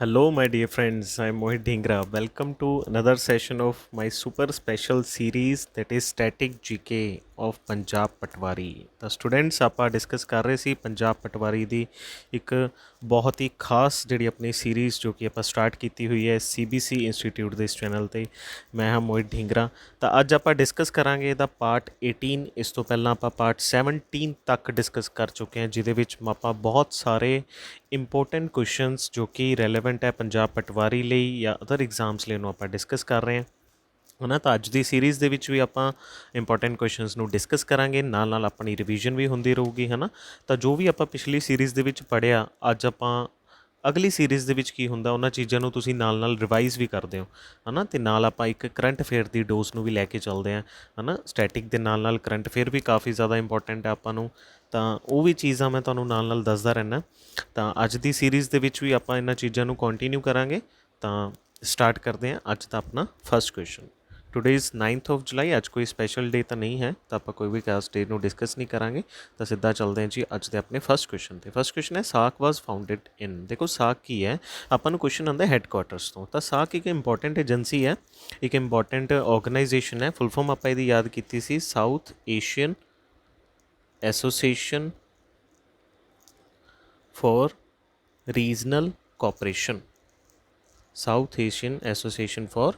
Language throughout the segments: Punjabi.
Hello, my dear friends. I'm Mohit Dhingra. Welcome to another session of my super special series that is Static GK of Punjab ਪਟਵਾਰੀ। ਤਾਂ ਸਟੂਡੈਂਟਸ ਆਪਾਂ ਡਿਸਕਸ ਕਰ ਰਹੇ ਸੀ ਪੰਜਾਬ ਪਟਵਾਰੀ ਦੀ ਇੱਕ ਬਹੁਤ ਹੀ ਖਾਸ ਜਿਹੜੀ ਆਪਣੀ ਸੀਰੀਜ਼ ਜੋ ਕਿ ਆਪਾਂ ਸਟਾਰਟ ਕੀਤੀ ਹੋਈ ਹੈ CBC ਇੰਸਟੀਟਿਊਟ ਦੇ ਇਸ ਚੈਨਲ 'ਤੇ। ਮੈਂ ਹਾਂ ਮੋਹਿਤ ਢੀਂਗਰਾ। ਤਾਂ ਅੱਜ ਆਪਾਂ ਡਿਸਕਸ ਕਰਾਂਗੇ ਇਹਦਾ ਪਾਰਟ 18। ਇਸ ਤੋਂ ਪਹਿਲਾਂ ਆਪਾਂ ਪਾਰਟ 17 ਤੱਕ ਡਿਸਕਸ ਕਰ ਚੁੱਕੇ ਹਾਂ, ਜਿਹਦੇ ਵਿੱਚ ਆਪਾਂ ਬਹੁਤ ਸਾਰੇ ਇੰਪੋਰਟੈਂਟ ਕੁਐਸਚਨਸ ਜੋ ਕਿ ਰੈਲੇਵੈਂਟ ਹੈ ਪੰਜਾਬ ਪਟਵਾਰੀ ਲਈ ਜਾਂ ਅਦਰ ਐਗਜ਼ਾਮਸ ਲਈ ਉਹਨੂੰ ਆਪਾਂ ਡਿਸਕਸ ਕਰ ਰਹੇ ਹਾਂ ਹੈ ਨਾ। ਤਾਂ ਅੱਜ ਦੀ ਸੀਰੀਜ਼ ਦੇ ਵਿੱਚ ਵੀ ਆਪਾਂ ਇੰਪੋਰਟੈਂਟ ਕੁਐਸਚਨਸ ਨੂੰ ਡਿਸਕਸ ਕਰਾਂਗੇ, ਨਾਲ ਨਾਲ ਆਪਣੀ ਰਿਵੀਜ਼ਨ ਵੀ ਹੁੰਦੀ ਰਹੂਗੀ ਹੈ ਨਾ। ਤਾਂ ਜੋ ਵੀ ਆਪਾਂ ਪਿਛਲੀ ਸੀਰੀਜ਼ ਦੇ ਵਿੱਚ ਪੜ੍ਹਿਆ, ਅੱਜ ਆਪਾਂ ਅਗਲੀ ਸੀਰੀਜ਼ ਦੇ ਵਿੱਚ ਕੀ ਹੁੰਦਾ ਉਹਨਾਂ ਚੀਜ਼ਾਂ ਨੂੰ ਤੁਸੀਂ ਨਾਲ ਨਾਲ ਰਿਵਾਈਜ਼ ਵੀ ਕਰਦੇ ਹੋ ਹੈ ਨਾ। ਅਤੇ ਨਾਲ ਆਪਾਂ ਇੱਕ ਕਰੰਟ ਅਫੇਅਰ ਦੀ ਡੋਜ਼ ਨੂੰ ਵੀ ਲੈ ਕੇ ਚੱਲਦੇ ਹਾਂ ਹੈ ਨਾ। ਸਟੈਟਿਕ ਦੇ ਨਾਲ ਨਾਲ ਕਰੰਟ ਅਫੇਅਰ ਵੀ ਕਾਫੀ ਜ਼ਿਆਦਾ ਇੰਪੋਰਟੈਂਟ ਹੈ ਆਪਾਂ ਨੂੰ, ਤਾਂ ਉਹ ਵੀ ਚੀਜ਼ਾਂ ਮੈਂ ਤੁਹਾਨੂੰ ਨਾਲ ਨਾਲ ਦੱਸਦਾ ਰਹਿੰਦਾ। ਤਾਂ ਅੱਜ ਦੀ ਸੀਰੀਜ਼ ਦੇ ਵਿੱਚ ਵੀ ਆਪਾਂ ਇਹਨਾਂ ਚੀਜ਼ਾਂ ਨੂੰ ਕੰਟੀਨਿਊ ਕਰਾਂਗੇ। ਤਾਂ ਸਟਾਰਟ ਕਰਦੇ ਹਾਂ ਅੱਜ ਦਾ ਆਪਣਾ first question. Today is 9th of July। ਅੱਜ ਕੋਈ ਸਪੈਸ਼ਲ ਡੇ ਤਾਂ ਨਹੀਂ ਹੈ, ਤਾਂ ਆਪਾਂ ਕੋਈ ਵੀ ਖਾਸ ਡੇ ਨੂੰ ਡਿਸਕਸ ਨਹੀਂ ਕਰਾਂਗੇ। ਤਾਂ ਸਿੱਧਾ ਚੱਲਦੇ ਹਾਂ ਜੀ ਅੱਜ ਦੇ ਆਪਣੇ ਫਸਟ ਕੁਐਸਚਨ 'ਤੇ। ਫਸਟ ਕੁਐਸਚਨ ਹੈ ਸਾਕ ਵਾਜ਼ ਫਾਊਂਡਡ ਇਨ। ਦੇਖੋ ਸਾਕ ਕੀ ਹੈ, ਆਪਾਂ ਨੂੰ ਕੁਐਸਚਨ ਆਉਂਦਾ ਹੈੱਡਕੁਆਟਰਸ ਤੋਂ। ਤਾਂ ਸਾਕ ਇੱਕ ਇੰਪੋਰਟੈਂਟ ਏਜੰਸੀ ਹੈ, ਇੱਕ ਇੰਪੋਰਟੈਂਟ ਆਰਗੇਨਾਈਜੇਸ਼ਨ ਹੈ। ਫੁੱਲ ਫॉर्म ਆਪਾਂ ਇਹਦੀ ਯਾਦ ਕੀਤੀ ਸੀ, South Asian Association for Regional Cooperation. South Asian Association for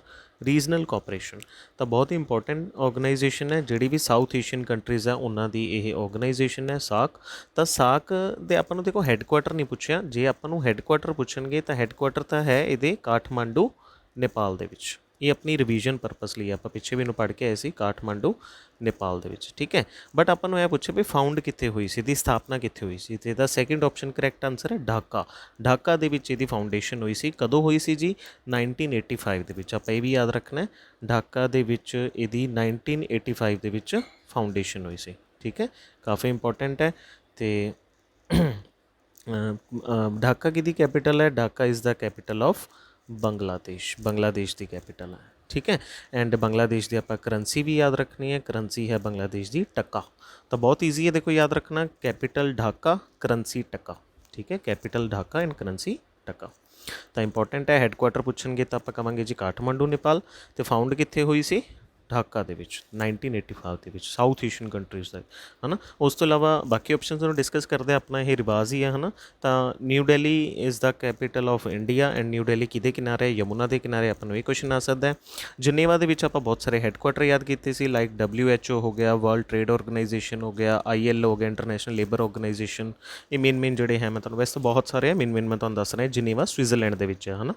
Regional Cooperation. ਤਾਂ ਬਹੁਤ ਹੀ ਇੰਪੋਰਟੈਂਟ ਆਰਗੇਨਾਈਜੇਸ਼ਨ ਹੈ, ਜਿਹੜੀ ਵੀ ਸਾਊਥ ਏਸ਼ੀਅਨ ਕੰਟਰੀਜ਼ ਹੈ ਉਹਨਾਂ ਦੀ ਇਹ ਆਰਗੇਨਾਈਜੇਸ਼ਨ ਹੈ ਸਾਕ। ਤਾਂ ਸਾਕ ਦੇ ਆਪਾਂ ਨੂੰ ਦੇਖੋ ਹੈੱਡਕੁਆਟਰ ਨਹੀਂ ਪੁੱਛਿਆ, ਜੇ ਆਪਾਂ ਨੂੰ ਹੈੱਡਕੁਆਟਰ ਪੁੱਛਣਗੇ ਤਾਂ ਹੈੱਡਕੁਆਟਰ ਤਾਂ ਹੈ ਇਹਦੇ ਕਾਠਮਾਂਡੂ ਨੇਪਾਲ ਦੇ ਵਿੱਚ। ਇਹ ਆਪਣੀ ਰਿਵੀਜ਼ਨ ਪਰਪਸ ਲਈ ਆਪਾਂ ਪਿੱਛੇ ਵੀ ਇਹਨੂੰ ਪੜ੍ਹ ਕੇ ਆਏ ਸੀ, ਕਾਠਮਾਂਡੂ ਨੇਪਾਲ ਦੇ ਵਿੱਚ, ਠੀਕ ਹੈ। ਬਟ ਆਪਾਂ ਨੂੰ ਇਹ ਪੁੱਛੇ ਵੀ ਫਾਊਂਡ ਕਿੱਥੇ ਹੋਈ ਸੀ, ਇਹਦੀ ਸਥਾਪਨਾ ਕਿੱਥੇ ਹੋਈ ਸੀ, ਅਤੇ ਇਹਦਾ ਸੈਕਿੰਡ ਆਪਸ਼ਨ ਕਰੈਕਟ ਆਨਸਰ ਹੈ ਢਾਕਾ। ਢਾਕਾ ਦੇ ਵਿੱਚ ਇਹਦੀ ਫਾਊਂਡੇਸ਼ਨ ਹੋਈ ਸੀ। ਕਦੋਂ ਹੋਈ ਸੀ ਜੀ? 1985 ਦੇ ਵਿੱਚ। ਆਪਾਂ ਇਹ ਵੀ ਯਾਦ ਰੱਖਣਾ, ਢਾਕਾ ਦੇ ਵਿੱਚ ਇਹਦੀ 1985 ਦੇ ਵਿੱਚ ਫਾਊਂਡੇਸ਼ਨ ਹੋਈ ਸੀ, ਠੀਕ ਹੈ। ਕਾਫੀ ਇੰਪੋਰਟੈਂਟ ਹੈ। ਅਤੇ ਢਾਕਾ ਕਿਹਦੀ ਕੈਪੀਟਲ ਹੈ? Dhaka is the capital of Bangladesh. Bangladesh the capital ਹੈ, ਠੀਕ ਹੈ। ਐਂਡ ਬੰਗਲਾਦੇਸ਼ ਦੀ ਆਪਾਂ ਕਰੰਸੀ ਵੀ ਯਾਦ ਰੱਖਣੀ ਹੈ, ਕਰੰਸੀ ਹੈ ਬੰਗਲਾਦੇਸ਼ ਦੀ ਟੱਕਾ। ਤਾਂ ਬਹੁਤ ਈਜ਼ੀ ਹੈ, ਦੇਖੋ ਯਾਦ ਰੱਖਣਾ, ਕੈਪੀਟਲ ਢਾਕਾ, ਕਰੰਸੀ ਟੱਕਾ, ਠੀਕ ਹੈ। Capital Dhaka and currency taka. ਤਾਂ ਇੰਪੋਰਟੈਂਟ ਹੈ। ਹੈੱਡਕੁਆਟਰ ਪੁੱਛਣਗੇ ਤਾਂ ਆਪਾਂ ਕਹਾਂਗੇ ਜੀ ਕਾਠਮਾਂਡੂ ਨੇਪਾਲ। ਅਤੇ ਫਾਊਂਡ ਕਿੱਥੇ ਹੋਈ ਸੀ? ਢਾਕਾ ਦੇ ਵਿੱਚ 1985 ਦੇ ਵਿੱਚ, ਸਾਊਥ ਏਸ਼ੀਅਨ ਕੰਟਰੀਜ਼ ਦਾ ਹੈ ਨਾ। ਉਸ ਤੋਂ ਇਲਾਵਾ ਬਾਕੀ ਆਪਸ਼ਨਸ ਨੂੰ ਡਿਸਕਸ ਕਰਦੇ ਆਪਣਾ ਇਹ ਰਿਵਾਜ਼ ਹੀ ਹੈ ਹੈ ਨਾ। ਤਾਂ new Delhi is the capital of India and new Delhi ਕਿਹਦੇ ਕਿਨਾਰੇ? ਯਮੁਨਾ ਦੇ ਕਿਨਾਰੇ। ਆਪਾਂ ਨੂੰ ਇਹ ਕੁਐਸਚਨ ਆ ਸਕਦਾ ਹੈ। ਜਨੇਵਾ ਦੇ ਵਿੱਚ ਆਪਾਂ ਬਹੁਤ ਸਾਰੇ ਹੈੱਡਕੁਆਟਰ ਯਾਦ ਕੀਤੇ ਸੀ, ਲਾਈਕ WHO ਹੋ ਗਿਆ, ਵਰਲਡ ਟ੍ਰੇਡ ਆਰਗੇਨਾਈਜੇਸ਼ਨ ਹੋ ਗਿਆ, ILO ਹੋ ਗਿਆ, ਇੰਟਰਨੈਸ਼ਨਲ ਲੇਬਰ ਆਰਗੇਨਾਈਜੇਸ਼ਨ। ਇਹ ਮੇਨ ਜਿਹੜੇ ਹੈ ਮੈਂ ਤੁਹਾਨੂੰ ਵੈਸੇ ਤਾਂ ਬਹੁਤ ਸਾਰੇ ਹੈ, ਮੇਨ ਮੈਂ ਤੁਹਾਨੂੰ ਦੱਸ ਰਿਹਾ। ਜਨੇਵਾ ਸਵਿਟਜ਼ਰਲੈਂਡ ਦੇ ਵਿੱਚ ਹੈ ਨਾ।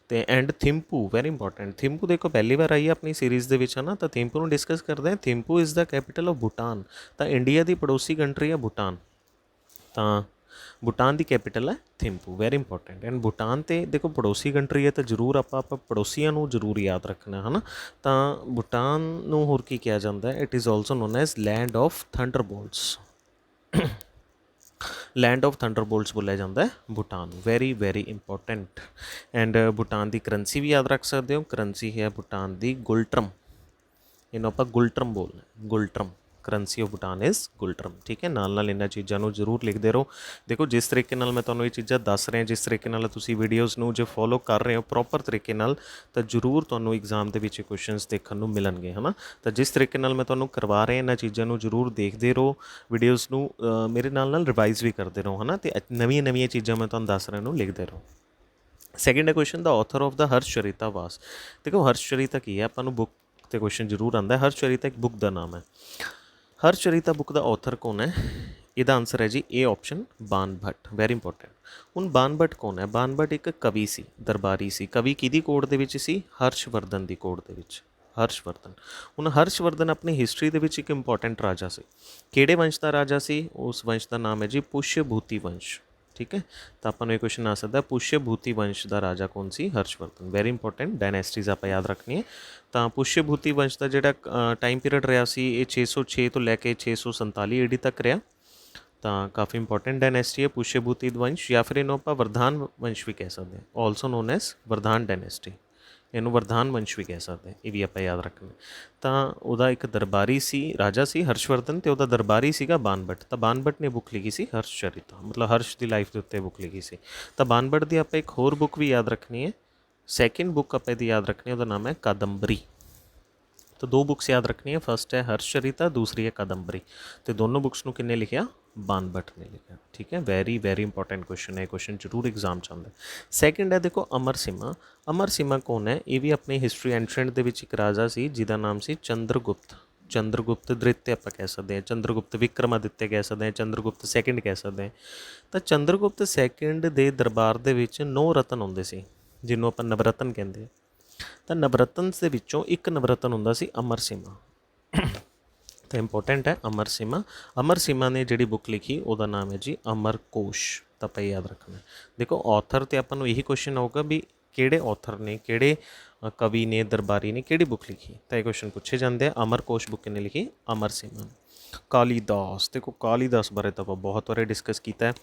ਅਤੇ ਐਂਡ ਥਿੰਪੂ, ਵੈਰੀ ਇੰਪੋਰਟੈਂਟ। ਥਿੰਪੂ ਦੇਖੋ ਪਹਿਲੀ ਵਾਰ ਆਈ ਹੈ ਆਪਣੀ ਸੀਰੀਜ਼ ਦੇ ਵਿੱਚ ਹੈ ਨਾ। ਤਾਂ ਥਿੰਪੂ ਨੂੰ ਡਿਸਕਸ ਕਰਦੇ ਹਾਂ। Thimphu is the capital of Bhutan. ਤਾਂ ਇੰਡੀਆ ਦੀ ਪੜੋਸੀ ਕੰਟਰੀ ਹੈ ਭੂਟਾਨ, ਤਾਂ ਭੂਟਾਨ ਦੀ ਕੈਪੀਟਲ ਹੈ ਥਿੰਪੂ, ਵੈਰੀ ਇੰਪੋਰਟੈਂਟ। ਐਂਡ ਭੂਟਾਨ ਤੇ ਦੇਖੋ ਪੜੋਸੀ ਕੰਟਰੀ ਹੈ, ਤਾਂ ਜ਼ਰੂਰ ਆਪਾਂ ਪੜੋਸੀਆਂ ਨੂੰ ਜ਼ਰੂਰ ਯਾਦ ਰੱਖਣਾ ਹੈ ਨਾ। ਤਾਂ ਭੂਟਾਨ ਨੂੰ ਹੋਰ ਕੀ ਕਿਹਾ ਜਾਂਦਾ ਹੈ? It is also known as land of thunderbolts. Land of thunderbolts ਬੋਲਿਆ ਜਾਂਦਾ ਹੈ Bhutan, very important. And Bhutan ਦੀ ਕਰੰਸੀ ਵੀ ਯਾਦ ਰੱਖ ਸਕਦੇ ਹੋ, ਕਰੰਸੀ ਹੈ ਭੂਟਾਨ ਦੀ ਗੁਲਟਰਮ। ਇਹਨੂੰ ਆਪਾਂ ਗੁਲਟਰਮ ਬੋਲਣਾ, ਗੁਲਟਰਮ। ਕਰੰਸੀ ਆਫ ਭੂਟਾਨ ਇਜ਼ ਗੁਲਟਰਮ, ਠੀਕ ਹੈ। ਨਾਲ ਨਾਲ ਇਹਨਾਂ ਚੀਜ਼ਾਂ ਨੂੰ ਜ਼ਰੂਰ ਲਿਖਦੇ ਰਹੋ। ਦੇਖੋ ਜਿਸ ਤਰੀਕੇ ਨਾਲ ਮੈਂ ਤੁਹਾਨੂੰ ਇਹ ਚੀਜ਼ਾਂ ਦੱਸ ਰਿਹਾ, ਜਿਸ ਤਰੀਕੇ ਨਾਲ ਤੁਸੀਂ ਵੀਡੀਓਜ਼ ਨੂੰ ਜੇ ਫੋਲੋ ਕਰ ਰਹੇ ਹੋ ਪ੍ਰੋਪਰ ਤਰੀਕੇ ਨਾਲ, ਤਾਂ ਜ਼ਰੂਰ ਤੁਹਾਨੂੰ ਐਗਜ਼ਾਮ ਦੇ ਵਿੱਚ ਕੁਐਸਚਨਸ ਦੇਖਣ ਨੂੰ ਮਿਲਣਗੇ ਹੈ ਨਾ। ਤਾਂ ਜਿਸ ਤਰੀਕੇ ਨਾਲ ਮੈਂ ਤੁਹਾਨੂੰ ਕਰਵਾ ਰਿਹਾ ਇਹਨਾਂ ਚੀਜ਼ਾਂ ਨੂੰ ਜ਼ਰੂਰ ਦੇਖਦੇ ਰਹੋ, ਵੀਡੀਓਜ਼ ਨੂੰ ਮੇਰੇ ਨਾਲ ਰਿਵਾਈਜ਼ ਵੀ ਕਰਦੇ ਰਹੋ ਹੈ ਨਾ। ਅਤੇ ਨਵੀਆਂ ਚੀਜ਼ਾਂ ਮੈਂ ਤੁਹਾਨੂੰ ਦੱਸ ਰਿਹਾ ਨੂੰ ਲਿਖਦੇ ਰਹੋ। ਸੈਕਿੰਡ ਹੈ ਕੁਐਸਚਨ, ਦਾ ਆਥਰ ਆਫ ਦਾ ਹਰਸ਼ਚਰਿਤਾ ਵਾਸ। ਦੇਖੋ ਹਰਸ਼ਚਰਿਤਾ ਕੀ ਹੈ, ਆਪਾਂ ਨੂੰ ਬੁੱਕ 'ਤੇ ਕੁਐਸਚਨ ਜ਼ਰੂਰ ਆਉਂਦਾ। ਹਰਸ਼ਚਰਿਤਾ ਇੱਕ ਬੁੱਕ ਦਾ ਨਾਮ ਹੈ। ਹਰਸ਼ਚਰਿਤਾ ਬੁੱਕ ਦਾ ਆਥਰ ਕੌਣ ਹੈ? ਇਹਦਾ ਆਨਸਰ ਹੈ ਜੀ ਇਹ ਆਪਸ਼ਨ, ਬਾਨ ਭੱਟ, ਵੈਰੀ ਇੰਪੋਰਟੈਂਟ। ਹੁਣ ਬਾਨ ਭੱਟ ਕੌਣ ਹੈ? ਬਾਨ ਭੱਟ ਇੱਕ ਕਵੀ ਸੀ, ਦਰਬਾਰੀ ਸੀ। ਕਵੀ ਕਿਹਦੀ ਕੋਰਟ ਦੇ ਵਿੱਚ ਸੀ? ਹਰਸ਼ਵਰਧਨ ਦੀ ਕੋਰਟ ਦੇ ਵਿੱਚ, ਹਰਸ਼ਵਰਧਨ। ਹੁਣ ਹਰਸ਼ਵਰਧਨ ਆਪਣੀ ਹਿਸਟਰੀ ਦੇ ਵਿੱਚ ਇੱਕ ਇੰਪੋਰਟੈਂਟ ਰਾਜਾ ਸੀ। ਕਿਹੜੇ ਵੰਸ਼ ਦਾ ਰਾਜਾ ਸੀ? ਉਸ ਵੰਸ਼ ਦਾ ਨਾਮ ਹੈ ਜੀ ਪੁਸ਼ਯਭੂਤੀ ਵੰਸ਼, ਠੀਕ ਹੈ। ਤਾਂ ਆਪਾਂ ਨੂੰ ਇਹ ਕੁਐਸਚਨ ਆ ਸਕਦਾ, ਪੁਸ਼ਯਭੂਤੀ ਵੰਸ਼ ਦਾ ਰਾਜਾ ਕੌਣ ਸੀ? Harshvardhan, very important. ਡਾਇਨੈਸਟੀਜ਼ ਆਪਾਂ ਯਾਦ ਰੱਖਣੀ ਹੈ। ਤਾਂ ਪੁਸ਼ਯਭੂਤੀ ਵੰਸ਼ ਦਾ ਜਿਹੜਾ ਟਾਈਮ ਪੀਰੀਅਡ ਰਿਹਾ ਸੀ, ਇਹ 606 ਤੋਂ ਲੈ ਕੇ 647 AD ਤੱਕ ਰਿਹਾ। ਤਾਂ ਕਾਫੀ ਇੰਪੋਰਟੈਂਟ ਡਾਇਨੈਸਟੀ ਹੈ ਪੁਸ਼ਯਭੂਤੀ ਵੰਸ਼, ਜਾਂ ਫਿਰ ਇਹਨੂੰ ਆਪਾਂ ਵਰਧਾਨ ਵੰਸ਼ ਵੀ ਕਹਿ ਸਕਦੇ ਹਾਂ, ਆਲਸੋ ਨੋਨ ਐਜ਼ ਵਰਧਾਨ ਡਾਇਨੈਸਟੀ, ਇਹਨੂੰ ਵਰਧਾਨ ਵੰਸ਼ ਵੀ ਕਹਿ ਸਕਦੇ, ਇਹ ਵੀ ਆਪਾਂ ਯਾਦ ਰੱਖਣਾ। ਤਾਂ ਉਹਦਾ ਇੱਕ ਦਰਬਾਰੀ ਸੀ, ਰਾਜਾ ਸੀ ਹਰਸ਼ਵਰਧਨ, ਅਤੇ ਉਹਦਾ ਦਰਬਾਰੀ ਸੀਗਾ ਬਾਨਭੱਟ। ਤਾਂ ਬਾਨਭੱਟ ਨੇ ਬੁੱਕ ਲਿਖੀ ਸੀ ਹਰਸ਼ਚਰਿਤਾ, ਮਤਲਬ ਹਰਸ਼ ਦੀ ਲਾਈਫ ਦੇ ਉੱਤੇ ਬੁੱਕ ਲਿਖੀ ਸੀ। ਤਾਂ ਬਾਨਭੱਟ ਦੀ ਆਪਾਂ ਇੱਕ ਹੋਰ ਬੁੱਕ ਵੀ ਯਾਦ ਰੱਖਣੀ ਹੈ, ਸੈਕਿੰਡ ਬੁੱਕ ਆਪਾਂ ਇਹਦੀ ਯਾਦ ਰੱਖਣੀ, ਉਹਦਾ ਨਾਮ ਹੈ ਕਾਦੰਬਰੀ। ਤਾਂ ਦੋ ਬੁੱਕਸ ਯਾਦ ਰੱਖਣੀਆਂ, ਫਸਟ ਹੈ ਹਰਸ਼ਚਰਿਤਾ, ਦੂਸਰੀ ਹੈ ਕਾਦੰਬਰੀ। ਅਤੇ ਦੋਨੋਂ ਬੁੱਕਸ ਨੂੰ ਕਿੰਨੇ ਲਿਖਿਆ? ਬਾਨਭੱਟ ਨੇ ਲਿਖਿਆ। ਠੀਕ ਹੈ, ਵੈਰੀ ਵੈਰੀ ਇੰਪੋਰਟੈਂਟ ਕੁਐਸਚਨ ਹੈ, ਕੁਐਸਚਨ ਜ਼ਰੂਰ ਐਗਜ਼ਾਮ 'ਚ ਆਉਂਦਾ। ਸੈਕਿੰਡ ਹੈ ਦੇਖੋ ਅਮਰਸਿਮਾ। ਅਮਰਸਿਮਾ ਕੌਣ ਹੈ? ਇਹ ਵੀ ਆਪਣੀ ਹਿਸਟਰੀ ਐਂਸ਼ੀਐਂਟ ਦੇ ਵਿੱਚ ਇੱਕ ਰਾਜਾ ਸੀ ਜਿਹਦਾ ਨਾਮ ਸੀ ਚੰਦਰਗੁਪਤ। ਚੰਦਰਗੁਪਤ ਦ੍ਰਿਤਿਆ ਆਪਾਂ ਕਹਿ ਸਕਦੇ ਹਾਂ, ਚੰਦਰਗੁਪਤ ਵਿਕਰਮਾਦਿੱਤਿਆ ਕਹਿ ਸਕਦੇ ਹਾਂ, ਚੰਦਰਗੁਪਤ ਸੈਕਿੰਡ ਕਹਿ ਸਕਦੇ ਹਾਂ। ਤਾਂ ਚੰਦਰਗੁਪਤ ਸੈਕਿੰਡ ਦੇ ਦਰਬਾਰ ਦੇ ਵਿੱਚ 9 ਰਤਨ ਹੁੰਦੇ ਸੀ, ਜਿਹਨੂੰ ਆਪਾਂ ਨਵਰਤਨ ਕਹਿੰਦੇ ਹਾਂ। ਤਾਂ ਨਵਰਤਨਸ ਦੇ ਵਿੱਚੋਂ ਇੱਕ ਨਵਰਤਨ ਹੁੰਦਾ ਸੀ ਅਮਰਸਿਮਾ। ਤਾਂ ਇੰਪੋਰਟੈਂਟ ਹੈ ਅਮਰਸਿਮਾ। ਅਮਰਸਿਮਾ ਨੇ ਜਿਹੜੀ ਬੁੱਕ ਲਿਖੀ ਉਹਦਾ ਨਾਮ ਹੈ ਜੀ ਅਮਰਕੋਸ਼। ਤਾਂ ਆਪਾਂ ਯਾਦ ਰੱਖਣਾ। ਦੇਖੋ ਔਥਰ 'ਤੇ ਆਪਾਂ ਨੂੰ ਇਹੀ ਕੁਐਸਚਨ ਆਊਗਾ ਵੀ ਕਿਹੜੇ ਔਥਰ ਨੇ, ਕਿਹੜੇ ਕਵੀ ਨੇ, ਦਰਬਾਰੀ ਨੇ ਕਿਹੜੀ ਬੁੱਕ ਲਿਖੀ। ਤਾਂ ਇਹ ਕੁਐਸਚਨ ਪੁੱਛੇ ਜਾਂਦੇ ਆ। ਅਮਰਕੋਸ਼ ਬੁੱਕ ਕਿਹਨੇ ਲਿਖੀ? ਅਮਰਸਿਮਾ। ਕਾਲੀਦਾਸ, ਦੇਖੋ ਕਾਲੀਦਾਸ ਬਾਰੇ ਤਾਂ ਆਪਾਂ ਬਹੁਤ ਵਾਰੀ ਡਿਸਕਸ ਕੀਤਾ ਹੈ।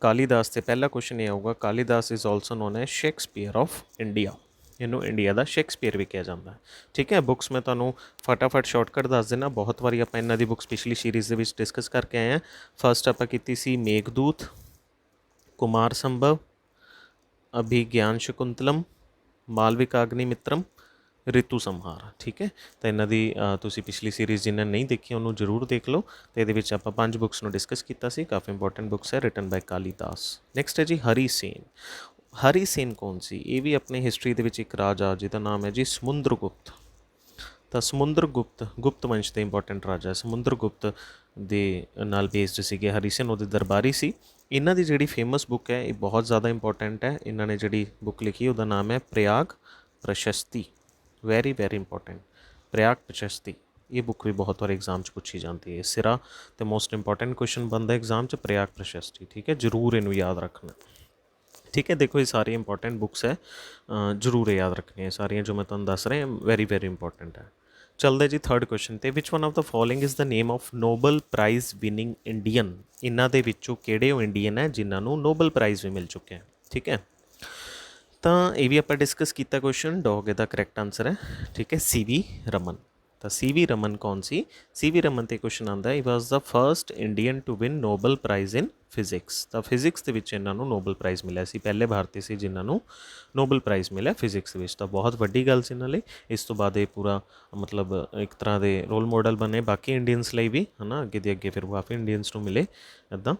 ਕਾਲੀਦਾਸ 'ਤੇ ਪਹਿਲਾ ਕੁਐਸਚਨ ਇਹ ਆਊਗਾ, Kalidas is also known as Shakespeare of India. ਇਹਨੂੰ ਇੰਡੀਆ ਦਾ ਸ਼ੇਕਸਪੀਅਰ ਵੀ ਕਿਹਾ ਜਾਂਦਾ। ਠੀਕ ਹੈ, ਬੁੱਕਸ ਮੈਂ ਤੁਹਾਨੂੰ ਫਟਾਫਟ ਸ਼ਾਰਟਕਟ ਦੱਸ ਦੇਣਾ। ਬਹੁਤ ਵਾਰੀ ਆਪਾਂ ਇਹਨਾਂ ਦੀ ਬੁੱਕਸ ਪਿਛਲੀ ਸੀਰੀਜ਼ ਦੇ ਵਿੱਚ ਡਿਸਕਸ ਕਰਕੇ ਆਏ ਹਾਂ। ਫਸਟ ਆਪਾਂ ਕੀਤੀ ਸੀ ਮੇਘਦੂਤ, ਕੁਮਾਰ ਸੰਭਵ, ਅਭਿਗਿਆਨ ਸ਼ਕੁੰਤਲਮ, ਮਾਲਵਿਕਾਗਨੀ ਮਿੱਤਰਮ, ਰਿਤੂ ਸੰਹਾਰ। ਠੀਕ ਹੈ, ਤਾਂ ਇਹਨਾਂ ਦੀ ਤੁਸੀਂ ਪਿਛਲੀ ਸੀਰੀਜ਼ ਜਿਨ੍ਹਾਂ ਨੇ ਨਹੀਂ ਦੇਖੀ ਉਹਨੂੰ ਜ਼ਰੂਰ ਦੇਖ ਲਓ। ਅਤੇ ਇਹਦੇ ਵਿੱਚ ਆਪਾਂ 5 ਬੁੱਕਸ ਨੂੰ ਡਿਸਕਸ ਕੀਤਾ ਸੀ, ਕਾਫੀ ਇੰਪੋਰਟੈਂਟ ਬੁੱਕਸ ਹੈ, ਰਿਟਨ ਬਾਈ ਕਾਲੀਦਾਸ। ਨੈਕਸਟ ਹੈ ਜੀ ਹਰੀ ਸੇਨ। ਹਰੀ ਸੇਨ ਕੌਣ ਸੀ? ਇਹ ਵੀ ਆਪਣੀ ਹਿਸਟਰੀ ਦੇ ਵਿੱਚ ਇੱਕ ਰਾਜਾ ਜਿਹਦਾ ਨਾਮ ਹੈ ਜੀ ਸਮੁੰਦਰਗੁਪਤ। ਤਾਂ ਸਮੁੰਦਰਗੁਪਤ ਗੁਪਤ ਵੰਸ਼ ਦੇ ਇੰਪੋਰਟੈਂਟ ਰਾਜਾ, ਸਮੁੰਦਰਗੁਪਤ ਦੇ ਨਾਲ ਬੇਸਡ ਸੀਗੇ ਹਰੀ ਸੇਨ, ਉਹਦੇ ਦਰਬਾਰੀ ਸੀ। ਇਹਨਾਂ ਦੀ ਜਿਹੜੀ ਫੇਮਸ ਬੁੱਕ ਹੈ ਇਹ ਬਹੁਤ ਜ਼ਿਆਦਾ ਇੰਪੋਰਟੈਂਟ ਹੈ। ਇਹਨਾਂ ਨੇ ਜਿਹੜੀ ਬੁੱਕ ਲਿਖੀ ਉਹਦਾ ਨਾਮ ਹੈ Prayag Prashasti. Very very important, Prayag Prashasti. ਇਹ ਬੁੱਕ ਵੀ ਬਹੁਤ ਵਾਰ ਐਗਜ਼ਾਮ 'ਚ ਪੁੱਛੀ ਜਾਂਦੀ ਹੈ। ਸਿਰਾ ਅਤੇ ਮੋਸਟ ਇੰਪੋਰਟੈਂਟ ਕੁਐਸਚਨ ਬਣਦਾ ਐਗਜ਼ਾਮ 'ਚ ਪ੍ਰਯਾਗ ਪ੍ਰਸ਼ਸਤੀ। ਠੀਕ ਹੈ, ਜ਼ਰੂਰ ਇਹਨੂੰ ਯਾਦ ਰੱਖਣਾ। ਠੀਕ ਹੈ, ਦੇਖੋ ਇਹ ਸਾਰੀ ਇੰਪੋਰਟੈਂਟ ਬੁੱਕਸ ਹੈ, ਜ਼ਰੂਰ ਯਾਦ ਰੱਖਣੀਆਂ ਸਾਰੀਆਂ ਜੋ ਮੈਂ ਤੁਹਾਨੂੰ ਦੱਸ ਰਿਹਾ, ਵੈਰੀ ਵੈਰੀ ਇੰਪੋਰਟੈਂਟ ਹੈ। ਚੱਲਦੇ ਜੀ ਥਰਡ ਕੁਐਸਚਨ 'ਤੇ। Which one of the following is the name of Nobel prize winning Indian. ਇਹਨਾਂ ਦੇ ਵਿੱਚੋਂ ਕਿਹੜੇ ਉਹ ਇੰਡੀਅਨ ਹੈ ਜਿਨ੍ਹਾਂ ਨੂੰ ਨੋਬਲ ਪ੍ਰਾਈਜ਼ ਵੀ ਮਿਲ ਚੁੱਕਿਆ? ਠੀਕ ਹੈ, ਤਾਂ ਇਹ ਵੀ ਆਪਾਂ ਡਿਸਕਸ ਕੀਤਾ ਕੁਐਸਚਨ। ਡੌਗ ਇਹਦਾ ਕਰੈਕਟ ਆਨਸਰ ਹੈ। ਠੀਕ ਹੈ, CV ਰਮਨ। ਤਾਂ CV ਰਮਨ ਕੌਣ ਸੀ? CV ਰਮਨ 'ਤੇ ਕੁਐਸਚਨ ਆਉਂਦਾ, he was the first Indian to win Nobel prize in physics. ਤਾਂ ਫਿਜ਼ਿਕਸ ਦੇ ਵਿੱਚ ਇਹਨਾਂ ਨੂੰ ਨੋਬਲ ਪ੍ਰਾਈਜ਼ ਮਿਲਿਆ ਸੀ, ਪਹਿਲੇ ਭਾਰਤੀ ਸੀ ਜਿਨ੍ਹਾਂ ਨੂੰ ਨੋਬਲ ਪ੍ਰਾਈਜ਼ ਮਿਲਿਆ ਫਿਜ਼ਿਕਸ ਦੇ ਵਿੱਚ। ਤਾਂ ਬਹੁਤ ਵੱਡੀ ਗੱਲ ਸੀ ਇਹਨਾਂ ਲਈ। ਇਸ ਤੋਂ ਬਾਅਦ ਇਹ ਪੂਰਾ ਮਤਲਬ ਇੱਕ ਤਰ੍ਹਾਂ ਦੇ ਰੋਲ ਮਾਡਲ ਬਣੇ ਬਾਕੀ ਇੰਡੀਅਨਸ ਲਈ ਵੀ, ਹੈ ਨਾ, ਅੱਗੇ ਦੇ ਅੱਗੇ ਫਿਰ ਕਾਫੀ ਇੰਡੀਅਨਸ ਨੂੰ ਮਿਲੇ ਇੱਦਾਂ।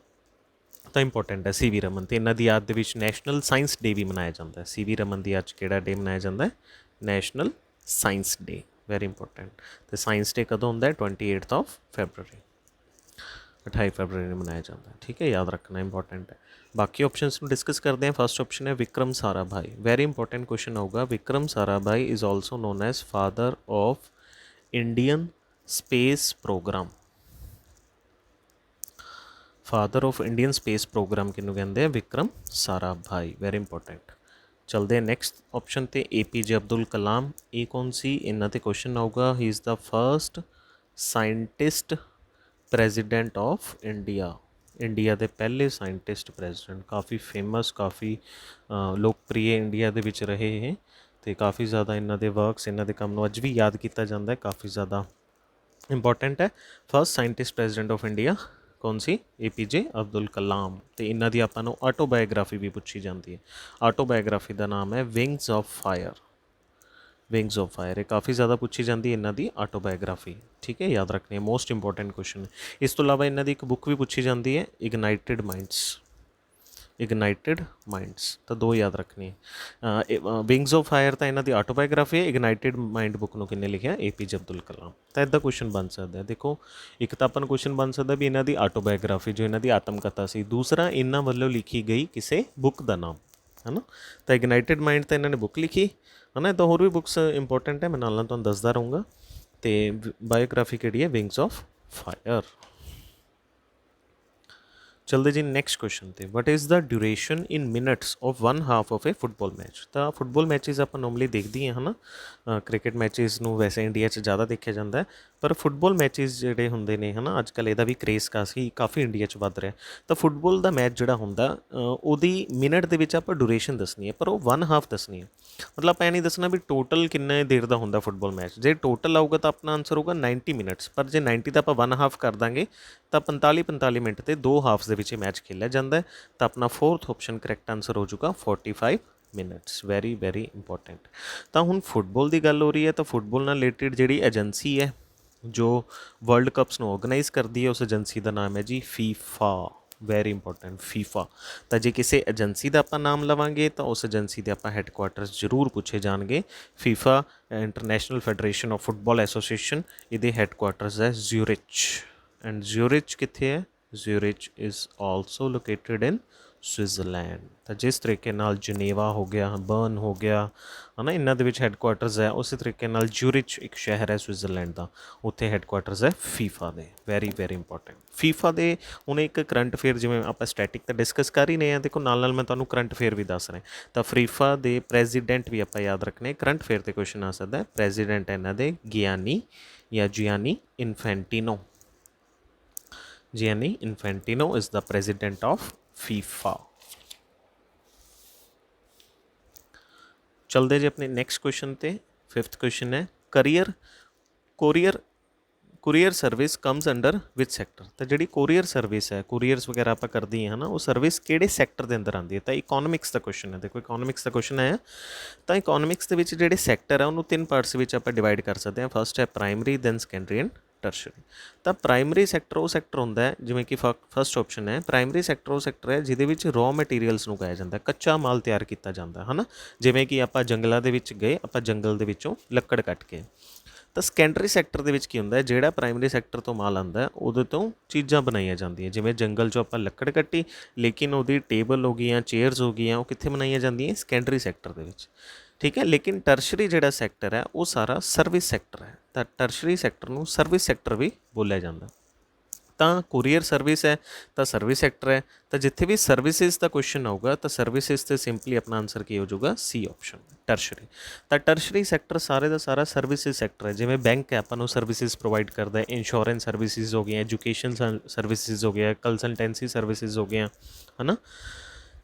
ਤਾਂ ਇੰਪੋਰਟੈਂਟ ਹੈ CV ਰਮਨ। ਅਤੇ ਇਹਨਾਂ ਦੀ ਯਾਦ ਦੇ ਵਿੱਚ ਨੈਸ਼ਨਲ ਸਾਇੰਸ ਡੇ ਵੀ ਮਨਾਇਆ ਜਾਂਦਾ ਹੈ। CV ਰਮਨ ਦੀ ਅੱਜ ਕਿਹੜਾ ਡੇ ਮਨਾਇਆ ਜਾਂਦਾ ਹੈ? National science day. Very important. ਅਤੇ ਸਾਇੰਸ ਡੇ ਕਦੋਂ ਹੁੰਦਾ ਹੈ? 28 ਆਫ ਫੈਬਰਰੀ, 28 ਫੈਬਰਰੀ ਨੂੰ ਮਨਾਇਆ ਜਾਂਦਾ। ਠੀਕ ਹੈ, ਯਾਦ ਰੱਖਣਾ, ਇੰਪੋਰਟੈਂਟ ਹੈ। ਬਾਕੀ ਆਪਸ਼ਨਸ ਨੂੰ ਡਿਸਕਸ ਕਰਦੇ ਹਾਂ। ਫਸਟ ਆਪਸ਼ਨ ਹੈ Vikram Sarabhai. Very important question ਹੋਊਗਾ। Vikram Sarabhai is also known as father of Indian space programme. Father of Indian space programme ਕਿਹਨੂੰ ਕਹਿੰਦੇ ਆ? ਵਿਕਰਮ ਸਾਰਾਭਾਈ। Very important. ਚਲਦੇ ਹਾਂ ਨੈਕਸਟ ਆਪਸ਼ਨ 'ਤੇ। APJ ਅਬਦੁਲ ਕਲਾਮ। ਇਹ ਕੌਣ ਸੀ? ਇਹਨਾਂ 'ਤੇ ਕੁਐਸਚਨ ਆਊਗਾ। He is the first scientist president of India. India ਦੇ ਪਹਿਲੇ ਸਾਇੰਟਿਸਟ ਪ੍ਰੈਜ਼ੀਡੈਂਟ, ਕਾਫੀ ਫੇਮਸ, ਕਾਫੀ ਲੋਕਪ੍ਰਿਯ ਇੰਡੀਆ ਦੇ ਵਿੱਚ ਰਹੇ ਇਹ। ਅਤੇ ਕਾਫੀ ਜ਼ਿਆਦਾ ਇਹਨਾਂ ਦੇ ਵਰਕਸ, ਇਹਨਾਂ ਦੇ ਕੰਮ ਨੂੰ ਅੱਜ ਵੀ ਯਾਦ ਕੀਤਾ ਜਾਂਦਾ ਹੈ, ਕਾਫੀ ਜ਼ਿਆਦਾ ਇੰਪੋਰਟੈਂਟ ਹੈ। First scientist president of India ਕੌਣ ਸੀ? APJ ਅਬਦੁਲ ਕਲਾਮ। ਅਤੇ ਇਹਨਾਂ ਦੀ ਆਪਾਂ ਨੂੰ ਆਟੋਬਾਇਓਗ੍ਰਾਫੀ ਵੀ ਪੁੱਛੀ ਜਾਂਦੀ ਹੈ। ਆਟੋਬਾਇਓਗ੍ਰਾਫੀ ਦਾ ਨਾਮ ਹੈ wings of fire. Wings of fire, ਇਹ ਕਾਫੀ ਜ਼ਿਆਦਾ ਪੁੱਛੀ ਜਾਂਦੀ ਹੈ ਇਹਨਾਂ ਦੀ ਆਟੋਬਾਇਓਗ੍ਰਾਫੀ। ਠੀਕ ਹੈ, ਯਾਦ ਰੱਖਣੀ ਹੈ, ਮੋਸਟ ਇੰਪੋਰਟੈਂਟ ਕੁਐਸਚਨ। ਇਸ ਤੋਂ ਇਲਾਵਾ ਇਹਨਾਂ ਦੀ ਇੱਕ ਬੁੱਕ ਵੀ ਪੁੱਛੀ ਜਾਂਦੀ ਹੈ, ਇਗਨਾਈਟਿਡ ਮਾਈਂਡਸ। ਇਗਨਾਈਟਿਡ ਮਾਈਂਡਸ, ਤਾਂ ਦੋ ਯਾਦ ਰੱਖਣੀ ਹੈ। ਵਿੰਗਸ ਆਫ ਫਾਇਰ ਤਾਂ ਇਹਨਾਂ ਦੀ ਆਟੋਬਾਇਓਗ੍ਰਾਫੀ ਹੈ। ਇਗਨਾਈਟਿਡ ਮਾਈਂਡ ਬੁੱਕ ਨੂੰ ਕਿੰਨੇ ਲਿਖਿਆ? APJ ਅਬਦੁਲ ਕਲਾਮ। ਤਾਂ ਇੱਦਾਂ ਕੁਐਸਚਨ ਬਣ ਸਕਦਾ। ਦੇਖੋ, ਇੱਕ ਤਾਂ ਆਪਾਂ ਨੂੰ ਕੁਐਸਚਨ ਬਣ ਸਕਦਾ ਵੀ ਇਹਨਾਂ ਦੀ ਆਟੋਬਾਇਓਗ੍ਰਾਫੀ ਜੋ ਇਹਨਾਂ ਦੀ ਆਤਮ ਕਥਾ ਸੀ। ਦੂਸਰਾ, ਇਹਨਾਂ ਵੱਲੋਂ ਲਿਖੀ ਗਈ ਕਿਸੇ ਬੁੱਕ ਦਾ ਨਾਮ, ਹੈ ਨਾ। ਤਾਂ ਇਗਨਾਈਟਿਡ ਮਾਈਂਡ ਤਾਂ ਇਹਨਾਂ ਨੇ ਬੁੱਕ ਲਿਖੀ, ਹੈ ਨਾ। ਇੱਦਾਂ ਹੋਰ ਵੀ ਬੁੱਕਸ ਇੰਪੋਰਟੈਂਟ ਹੈ, ਮੈਂ ਨਾਲ ਨਾਲ ਤੁਹਾਨੂੰ ਦੱਸਦਾ ਰਹੂੰਗਾ। ਅਤੇ ਬਾਇਓਗ੍ਰਾਫੀ ਕਿਹੜੀ ਹੈ? Wings of fire. ਚਲਦੇ ਜੀ ਨੈਕਸਟ ਕੁਐਸਚਨ 'ਤੇ। What is the duration in minutes of 1/2 of A football match? ਤਾਂ ਫੁੱਟਬਾਲ ਮੈਚਿਸ ਆਪਾਂ ਨੋਰਮਲੀ ਦੇਖਦੇ ਹਾਂ, ਹੈ ਨਾ। ਕ੍ਰਿਕਟ ਮੈਚਿਸ ਨੂੰ ਵੈਸੇ ਇੰਡੀਆ 'ਚ ਜ਼ਿਆਦਾ ਦੇਖਿਆ ਜਾਂਦਾ ਹੈ, ਪਰ ਫੁੱਟਬਾਲ ਮੈਚਿਸ ਜਿਹੜੇ ਹੁੰਦੇ ਨੇ ਹੈ ਨਾ, ਅੱਜ ਕੱਲ੍ਹ ਇਹਦਾ ਵੀ ਕਰੇਜ਼ ਕਾਫੀ ਇੰਡੀਆ 'ਚ ਵੱਧ ਰਿਹਾ। ਤਾਂ ਫੁੱਟਬਾਲ ਦਾ ਮੈਚ ਜਿਹੜਾ ਹੁੰਦਾ ਉਹਦੀ ਮਿੰਟ ਦੇ ਵਿੱਚ ਆਪਾਂ ਡਿਊਰੇਸ਼ਨ ਦੱਸਣੀ ਹੈ, ਪਰ ਉਹ 1/2 ਦੱਸਣੀ ਹੈ। ਮਤਲਬ ਆਪਾਂ ਇਹ ਨਹੀਂ ਦੱਸਣਾ ਵੀ ਟੋਟਲ ਕਿੰਨੇ ਦੇਰ ਦਾ ਹੁੰਦਾ ਫੁੱਟਬਾਲ ਮੈਚ। ਜੇ ਟੋਟਲ ਆਊਗਾ ਤਾਂ ਆਪਣਾ ਆਨਸਰ ਹੋਊਗਾ 90 ਮਿੰਟਸ, ਪਰ ਜੇ 90 ਦਾ ਆਪਾਂ 1/2 ਕਰ ਦਾਂਗੇ ਤਾਂ 45 ਮਿੰਟ ਤੇ 2 ਹਾਫਸ ਦੇ ਵਿੱਚ ਮੈਚ ਖੇਲਿਆ ਜਾਂਦਾ। ਤਾਂ ਆਪਣਾ 4th ਆਪਸ਼ਨ ਕਰੈਕਟ ਆਨਸਰ ਹੋ ਜਾਊਗਾ 45 ਮਿੰਟਸ। Very very important. ਤਾਂ ਹੁਣ ਫੁੱਟਬਾਲ ਦੀ ਗੱਲ ਹੋ ਰਹੀ ਹੈ, ਤਾਂ ਫੁੱਟਬਾਲ ਨਾਲ ਰਿਲੇਟਿਡ ਜਿਹੜੀ ਏਜੰਸੀ ਹੈ ਜੋ ਵਰਲਡ ਕੱਪਸ ਨੂੰ ਆਰਗੇਨਾਈਜ਼ ਕਰਦੀ ਹੈ, ਉਸ ਏਜੰਸੀ ਦਾ ਨਾਮ ਹੈ ਜੀ ਫੀਫਾ। Very important, FIFA. ਤਾਂ ਜੇ ਕਿਸੇ ਏਜੰਸੀ ਦਾ ਆਪਾਂ ਨਾਮ ਲਵਾਂਗੇ ਤਾਂ ਉਸ ਏਜੰਸੀ ਦੇ ਆਪਾਂ ਹੈੱਡਕੁਆਟਰਸ ਜ਼ਰੂਰ ਪੁੱਛੇ ਜਾਣਗੇ। FIFA International Federation of Football Association, ਇਹਦੇ ਹੈੱਡਕੁਆਟਰਸ ਹੈ ਜ਼ਿਊਰਿਚ। ਐਂਡ ਜ਼ਿਊਰਿਚ ਕਿੱਥੇ ਹੈ? Zurich is also located in Switzerland. ਤਾਂ ਜਿਸ ਤਰੀਕੇ ਨਾਲ ਜਨੇਵਾ ਹੋ ਗਿਆ, ਬਰਨ ਹੋ ਗਿਆ, ਹੈ ਨਾ, ਇਹਨਾਂ ਦੇ ਵਿੱਚ ਹੈੱਡਕੁਆਟਰਸ ਹੈ, ਉਸੇ ਤਰੀਕੇ ਨਾਲ ਜ਼ਿਊਰਿਚ ਇੱਕ ਸ਼ਹਿਰ ਹੈ ਸਵਿਟਜ਼ਰਲੈਂਡ ਦਾ, ਉੱਥੇ ਹੈੱਡਕੁਆਟਰਸ ਹੈ ਫੀਫਾ ਦੇ। Very very important. ਫੀਫਾ ਦੇ ਹੁਣ ਇੱਕ ਕਰੰਟ ਅਫੇਅਰ, ਜਿਵੇਂ ਆਪਾਂ ਸਟੈਟਿਕ ਤਾਂ ਡਿਸਕਸ ਕਰ ਹੀ ਰਹੇ ਹਾਂ, ਦੇਖੋ ਨਾਲ ਨਾਲ ਮੈਂ ਤੁਹਾਨੂੰ ਕਰੰਟ ਅਫੇਅਰ ਵੀ ਦੱਸ ਰਿਹਾ। ਤਾਂ ਫੀਫਾ ਦੇ ਪ੍ਰੈਜ਼ੀਡੈਂਟ ਵੀ ਆਪਾਂ ਯਾਦ ਰੱਖਣੇ। ਕਰੰਟ ਅਫੇਅਰ 'ਤੇ ਕੁਐਸਚਨ ਆ ਸਕਦਾ। ਪ੍ਰੈਜ਼ੀਡੈਂਟ ਇਹਨਾਂ ਦੇ ਗਿਆਨੀ ਜਾਂ ਜਿਆਨੀ ਇਨਫੈਂਟਿਨੋ। Gianni Infantino is the president of FIFA। चलते जी अपने नेक्स्ट क्वेश्चन पे। 5th क्वेश्चन है courier service comes under which sector. तो जी कुरीयर सर्विस है, कुरीयर्स वगैरह आप करते हैं ना, वो सर्विस किहड़े सैक्टर के अंदर आती है? तो इकोनॉमिक्स का क्वेश्चन है। देखो इकोनॉमिक्स का क्वेश्चन है, तो इकोनॉमिक्स के जिहड़े सैक्टर है उन्होंने 3 पार्ट्स में आप डिवाइड कर सकते हैं। फस्ट है primary, then secondary and tertiary. तो प्राइमरी सैक्टर वो सैक्टर होंदा है, जिवें कि फस्ट ऑप्शन है प्राइमरी सैक्टर वो सैक्टर है जिहदे विच रॉ मटीरीअल्स नूं कहा जाता है, कच्चा माल तैयार किया जाता है ना। जिवें कि आपां जंगलां दे विच गए, आपां जंगल दे विचों लक्कड़ कट के। तो सैकेंडरी सैक्टर दे विच की हुंदा है, जिहड़ा प्राइमरी सैक्टर तो माल आंदा है उहदे तो चीज़ां बनाईयां जांदियां। जिवें जंगल चों आपां लक्कड़ कट्टी, लेकिन उहदी टेबल हो गई, चेयर्स हो गई, वो कित्थे बनाईयां जांदियां? सैकेंडरी सैक्टर दे विच। ठीक है। लेकिन टर्शरी जिहड़ा सैक्टर है वो सारा सर्विस सैक्टर है। तो टर्शरी सैक्टर नूं सर्विस सैक्टर भी बोलिया जांदा। ਤਾਂ ਕੁਰੀਅਰ ਸਰਵਿਸ ਹੈ ਤਾਂ ਸਰਵਿਸ ਸੈਕਟਰ ਹੈ। ਤਾਂ ਜਿੱਥੇ ਵੀ ਸਰਵਿਸਿਜ਼ ਦਾ ਕੁਐਸਚਨ ਆਊਗਾ ਤਾਂ ਸਰਵਿਸਿਜ਼ 'ਤੇ ਸਿੰਪਲੀ ਆਪਣਾ ਆਨਸਰ ਕੀ ਹੋ ਜਾਊਗਾ? ਸੀ ਆਪਸ਼ਨ, ਟਰਸ਼ਰੀ। ਤਾਂ ਟਰਸ਼ਰੀ ਸੈਕਟਰ ਸਾਰੇ ਦਾ ਸਾਰਾ ਸਰਵਿਸਿਜ਼ ਸੈਕਟਰ ਹੈ। ਜਿਵੇਂ ਬੈਂਕ ਹੈ ਆਪਾਂ ਨੂੰ ਸਰਵਿਸਿਜ਼ ਪ੍ਰੋਵਾਈਡ ਕਰਦਾ ਹੈ, ਇੰਸ਼ੋਰੈਂਸ ਸਰਵਿਸਿਜ਼ ਹੋ ਗਈਆਂ, ਐਜੂਕੇਸ਼ਨ ਸਰਵਿਸਿਜ਼ ਹੋ ਗਿਆ, ਕੰਸਲਟੈਂਸੀ ਸਰਵਿਸਿਜ਼ ਹੋ ਗਈਆਂ, ਹੈ ਨਾ।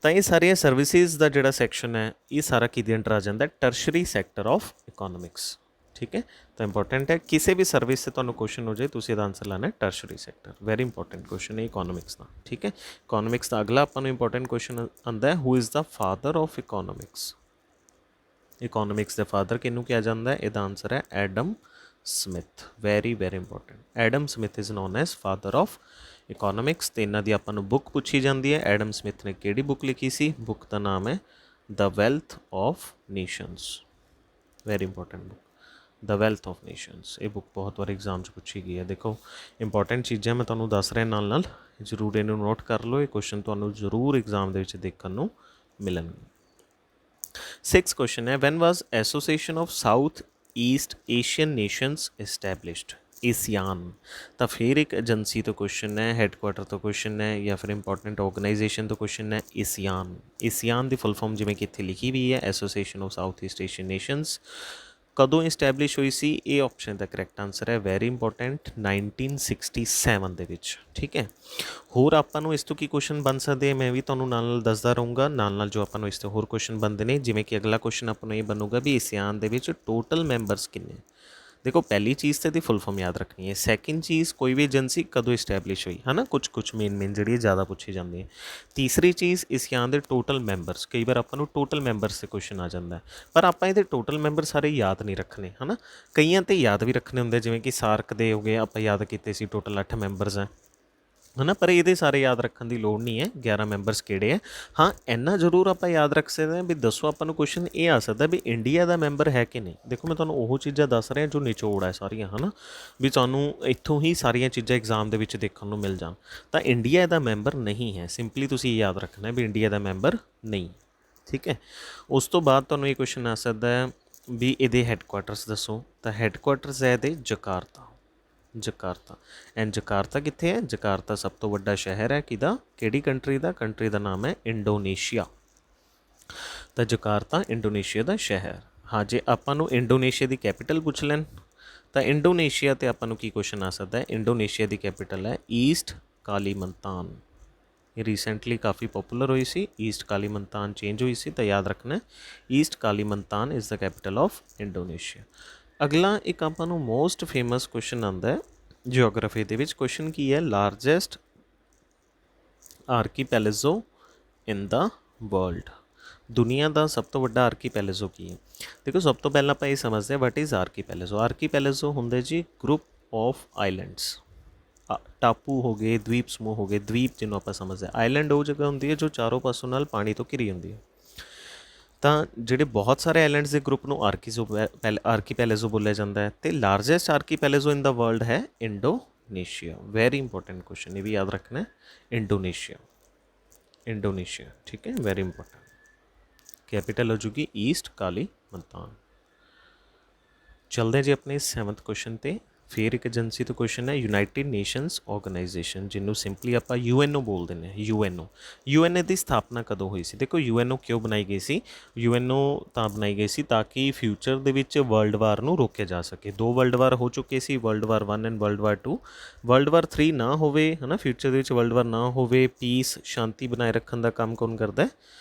ਤਾਂ ਇਹ ਸਾਰੀਆਂ ਸਰਵਿਸਿਜ਼ ਦਾ ਜਿਹੜਾ ਸੈਕਸ਼ਨ ਹੈ ਇਹ ਸਾਰਾ ਕਿਹਦੇ ਅੰਡਰ ਆ ਜਾਂਦਾ? Tertiary sector of economics. ठीक है। तो इंपॉर्टेंट है, किसी भी सर्विस से तुहानूं क्वेश्चन हो जाए तुसीं इहदा आंसर लाना है tertiary sector. Very important question है इकोनॉमिक्स का। ठीक है। इकोनॉमिक्स का अगला आपां नूं इंपॉर्टेंट क्वेश्चन आंदा है, who is the father of economics. Economics के फादर किहनूं कहा जाता है? इहदा आंसर है Adam Smith. Very very important. Adam Smith is known as father of economics. तो इन्हां दी आपां नूं बुक पूछी जाती है, एडम स्मिथ ने किहड़ी बुक लिखी सी? बुक का नाम है the wealth of Nations. Very important book, the wealth of Nations. ये बुक बहुत बार एग्जाम च पूछी गई है। देखो इंपॉर्टेंट चीज़ें मैं तुहानूं दस रहा नाल जरूर इन्हूं नोट कर लो, ये क्वेश्चन तुहानूं जरूर एग्जाम दे विच देखण नूं मिलणगे। 6th क्वेश्चन है, when was Association of South East Asian Nations established? ASEAN. तो फिर एक एजेंसी तो क्वेश्चन है, हैडकुआटर तो क्वेश्चन है, या फिर इंपॉर्टेंट ऑर्गेनाइजेशन तो क्वेश्चन है। एसियान, एसियान की फुल फॉर्म जिवें कि इत्थे लिखी हुई है, association of South East Asian Nations. कदों इस्टैबलिश हुई सी? ये ऑप्शन का करैक्ट आंसर है वेरी इंपॉर्टेंट 1967 ਦੇ ਵਿੱਚ। ठीक है। होर आपां नूं इस तो की क्वेश्चन बन सकते हैं, मैं भी तुहानूं नाल दसदा रहूँगा, नाल जो आपां नूं इस तो होर क्वेश्चन बनते हैं। जिवें कि अगला क्वेश्चन आपां नूं ये बनूगा भी एसियान दे विच टोटल मैंबरस किन्ने। देखो पहली चीज़ तो फुल फॉर्म याद रखनी है। सैकेंड चीज़, कोई भी एजेंसी कदों इस्टैबलिश हुई, है ना, कुछ मेन जी ज़्यादा पूछी जाती है। तीसरी चीज़, एसियान के टोटल मैंबरस। कई बार आपां नूं टोटल मैंबरस से क्वेश्चन आ जाता है, पर आपां इहदे टोटल मैंबर सारे याद नहीं रखने, है ना। कईयां ते याद भी रखने होंदे, जिवें कि सार्क दे हो गए, आपां याद कीते सी टोटल 8 मैंबरस हैं, है ना। पर ये सारे याद रखने की लोड़ नहीं है, 11 मैंबरस किहड़े है। हाँ इन्ना जरूर आप याद रख सकते हैं भी दसो आपां नूं क्वेश्चन ये आ सकता भी इंडिया का मैंबर है कि नहीं। देखो मैं तुहानूं वो चीज़ां दस रहा जो निचोड़ है सारियां, है ना, भी तुहानूं इत्थों ही सारियां चीज़ां एग्जाम दे विच देखण नूं मिल जाण। तो इंडिया का मैंबर नहीं है, सिंपली तुसीं याद रखना है भी इंडिया का मैंबर नहीं। ठीक है। उस तो बाद तुहानूं ये क्वेश्चन आ सकता है भी इहदे हैडकुआटर्स दसो। तो हैडकुआटर्स है इहदे जकार्ता। जकार्ता। एंड जकार्ता कित्थे है? जकार्ता सब तो वड्डा शहर है किदा? किहड़ी कंट्री का? कंट्री का नाम है इंडोनेशिया। तो जकार्ता इंडोनेशिया का शहर। हाँ जे आपां नूं इंडोनेशिया की कैपिटल पूछ लैन ਤਾਂ ਇੰਡੋਨੇਸ਼ੀਆ ਤੇ ਆਪਾਂ ਨੂੰ ਕੀ ਕੁਐਸਚਨ ਆ ਸਕਦਾ ਹੈ, ਇੰਡੋਨੇਸ਼ੀਆ ਦੀ ਕੈਪੀਟਲ ਹੈ ਈਸਟ ਕਾਲੀਮੰਤਾਨ। ਇਹ ਰੀਸੈਂਟਲੀ ਕਾਫੀ ਪੋਪੂਲਰ ਹੋਈ ਸੀ, ਈਸਟ ਕਾਲੀਮੰਤਾਨ ਚੇਂਜ ਹੋਈ ਸੀ, ਤਾਂ ਯਾਦ ਰੱਖਣਾ East Kalimantan is the capital of Indonesia. ਅਗਲਾ ਇੱਕ ਆਪਾਂ ਨੂੰ ਮੋਸਟ ਫੇਮਸ ਕੁਐਸਚਨ ਆਉਂਦਾ ਹੈ ਜਿਓਗ੍ਰਾਫੀ ਦੇ ਵਿੱਚ। ਕੁਐਸਚਨ ਕੀ ਹੈ, ਲਾਰਜੈਸਟ ਆਰਕੀਪੈਲੇਜ਼ੋ ਇਨ ਦਾ ਵਰਲਡ। ਦੁਨੀਆ ਦਾ ਸਭ ਤੋਂ ਵੱਡਾ ਆਰਕੀਪੈਲੇਜ਼ੋ ਕੀ ਹੈ? ਦੇਖੋ ਸਭ ਤੋਂ ਪਹਿਲਾਂ ਆਪਾਂ ਇਹ ਸਮਝਦੇ ਹਾਂ ਵਟ ਇਜ਼ ਆਰਕੀਪੈਲੇਜ਼ੋ। ਆਰਕੀਪੈਲੇਜ਼ੋ ਹੁੰਦੇ ਜੀ ਗਰੁੱਪ ਆਫ ਆਈਲੈਂਡਸ, ਟਾਪੂ ਹੋ ਗਏ, ਦਵੀਪ ਸਮੂਹ ਹੋ ਗਏ। ਦਵੀਪ ਜਿਹਨੂੰ ਆਪਾਂ ਸਮਝਦੇ, ਆਈਲੈਂਡ ਉਹ ਜਗ੍ਹਾ ਹੁੰਦੀ ਹੈ ਜੋ ਚਾਰੋਂ ਪਾਸੋਂ ਨਾਲ ਪਾਣੀ ਤੋਂ ਘਿਰੀ ਹੁੰਦੀ ਹੈ। ਤਾਂ ਜਿਹੜੇ ਬਹੁਤ ਸਾਰੇ ਆਈਲੈਂਡਸ ਦੇ ਗਰੁੱਪ ਨੂੰ ਆਰਕੀਪੈਲੇਜ਼ੋ ਬੋਲਿਆ ਜਾਂਦਾ ਹੈ। ਅਤੇ ਲਾਰਜੈਸਟ ਆਰਕੀਪੈਲੇਜ਼ੋ ਇਨ ਦਾ ਵਰਲਡ ਹੈ ਇੰਡੋਨੇਸ਼ੀਆ। ਵੈਰੀ ਇੰਪੋਰਟੈਂਟ ਕੁਐਸਚਨ, ਇਹ ਵੀ ਯਾਦ ਰੱਖਣਾ ਹੈ। ਇੰਡੋਨੇਸ਼ੀਆ, ਇੰਡੋਨੇਸ਼ੀਆ, ਠੀਕ ਹੈ, ਵੈਰੀ ਇੰਪੋਰਟੈਂਟ। ਕੈਪੀਟਲ ਹੋ ਜੂਗੀ ਈਸਟ ਕਾਲੀਮੰਤਾਨ। ਚਲਦੇ ਜੀ ਆਪਣੇ 7th ਕੁਐਸਚਨ 'ਤੇ। ਫਿਰ ਇੱਕ ਏਜੰਸੀ ਤੋਂ ਕੁਐਸਚਨ ਹੈ, ਯੂਨਾਈਟਿਡ ਨੇਸ਼ਨਸ ਆਰਗੇਨਾਈਜੇਸ਼ਨ, ਜਿਹਨੂੰ ਸਿੰਪਲੀ ਆਪਾਂ UNO ਬੋਲ ਦਿੰਦੇ ਹਾਂ। UNO ਦੀ ਸਥਾਪਨਾ ਕਦੋਂ ਹੋਈ ਸੀ? ਦੇਖੋ UNO ਕਿਉਂ ਬਣਾਈ ਗਈ ਸੀ? UNO ਤਾਂ ਬਣਾਈ ਗਈ ਸੀ ਤਾਂ ਕਿ ਫਿਊਚਰ ਦੇ ਵਿੱਚ ਵਰਲਡ ਵਾਰ ਨੂੰ ਰੋਕਿਆ ਜਾ ਸਕੇ। 2 ਵਰਲਡ ਵਾਰ ਹੋ ਚੁੱਕੇ ਸੀ, world war 1 and world war 2। World war 3 ਨਾ ਹੋਵੇ, ਹੈ ਨਾ, ਫਿਊਚਰ ਦੇ ਵਿੱਚ ਵਰਲਡ ਵਾਰ ਨਾ ਹੋਵੇ, ਪੀਸ ਸ਼ਾਂਤੀ ਬਣਾਏ ਰੱਖਣ ਦਾ ਕੰਮ ਕੌਣ ਕਰਦਾ?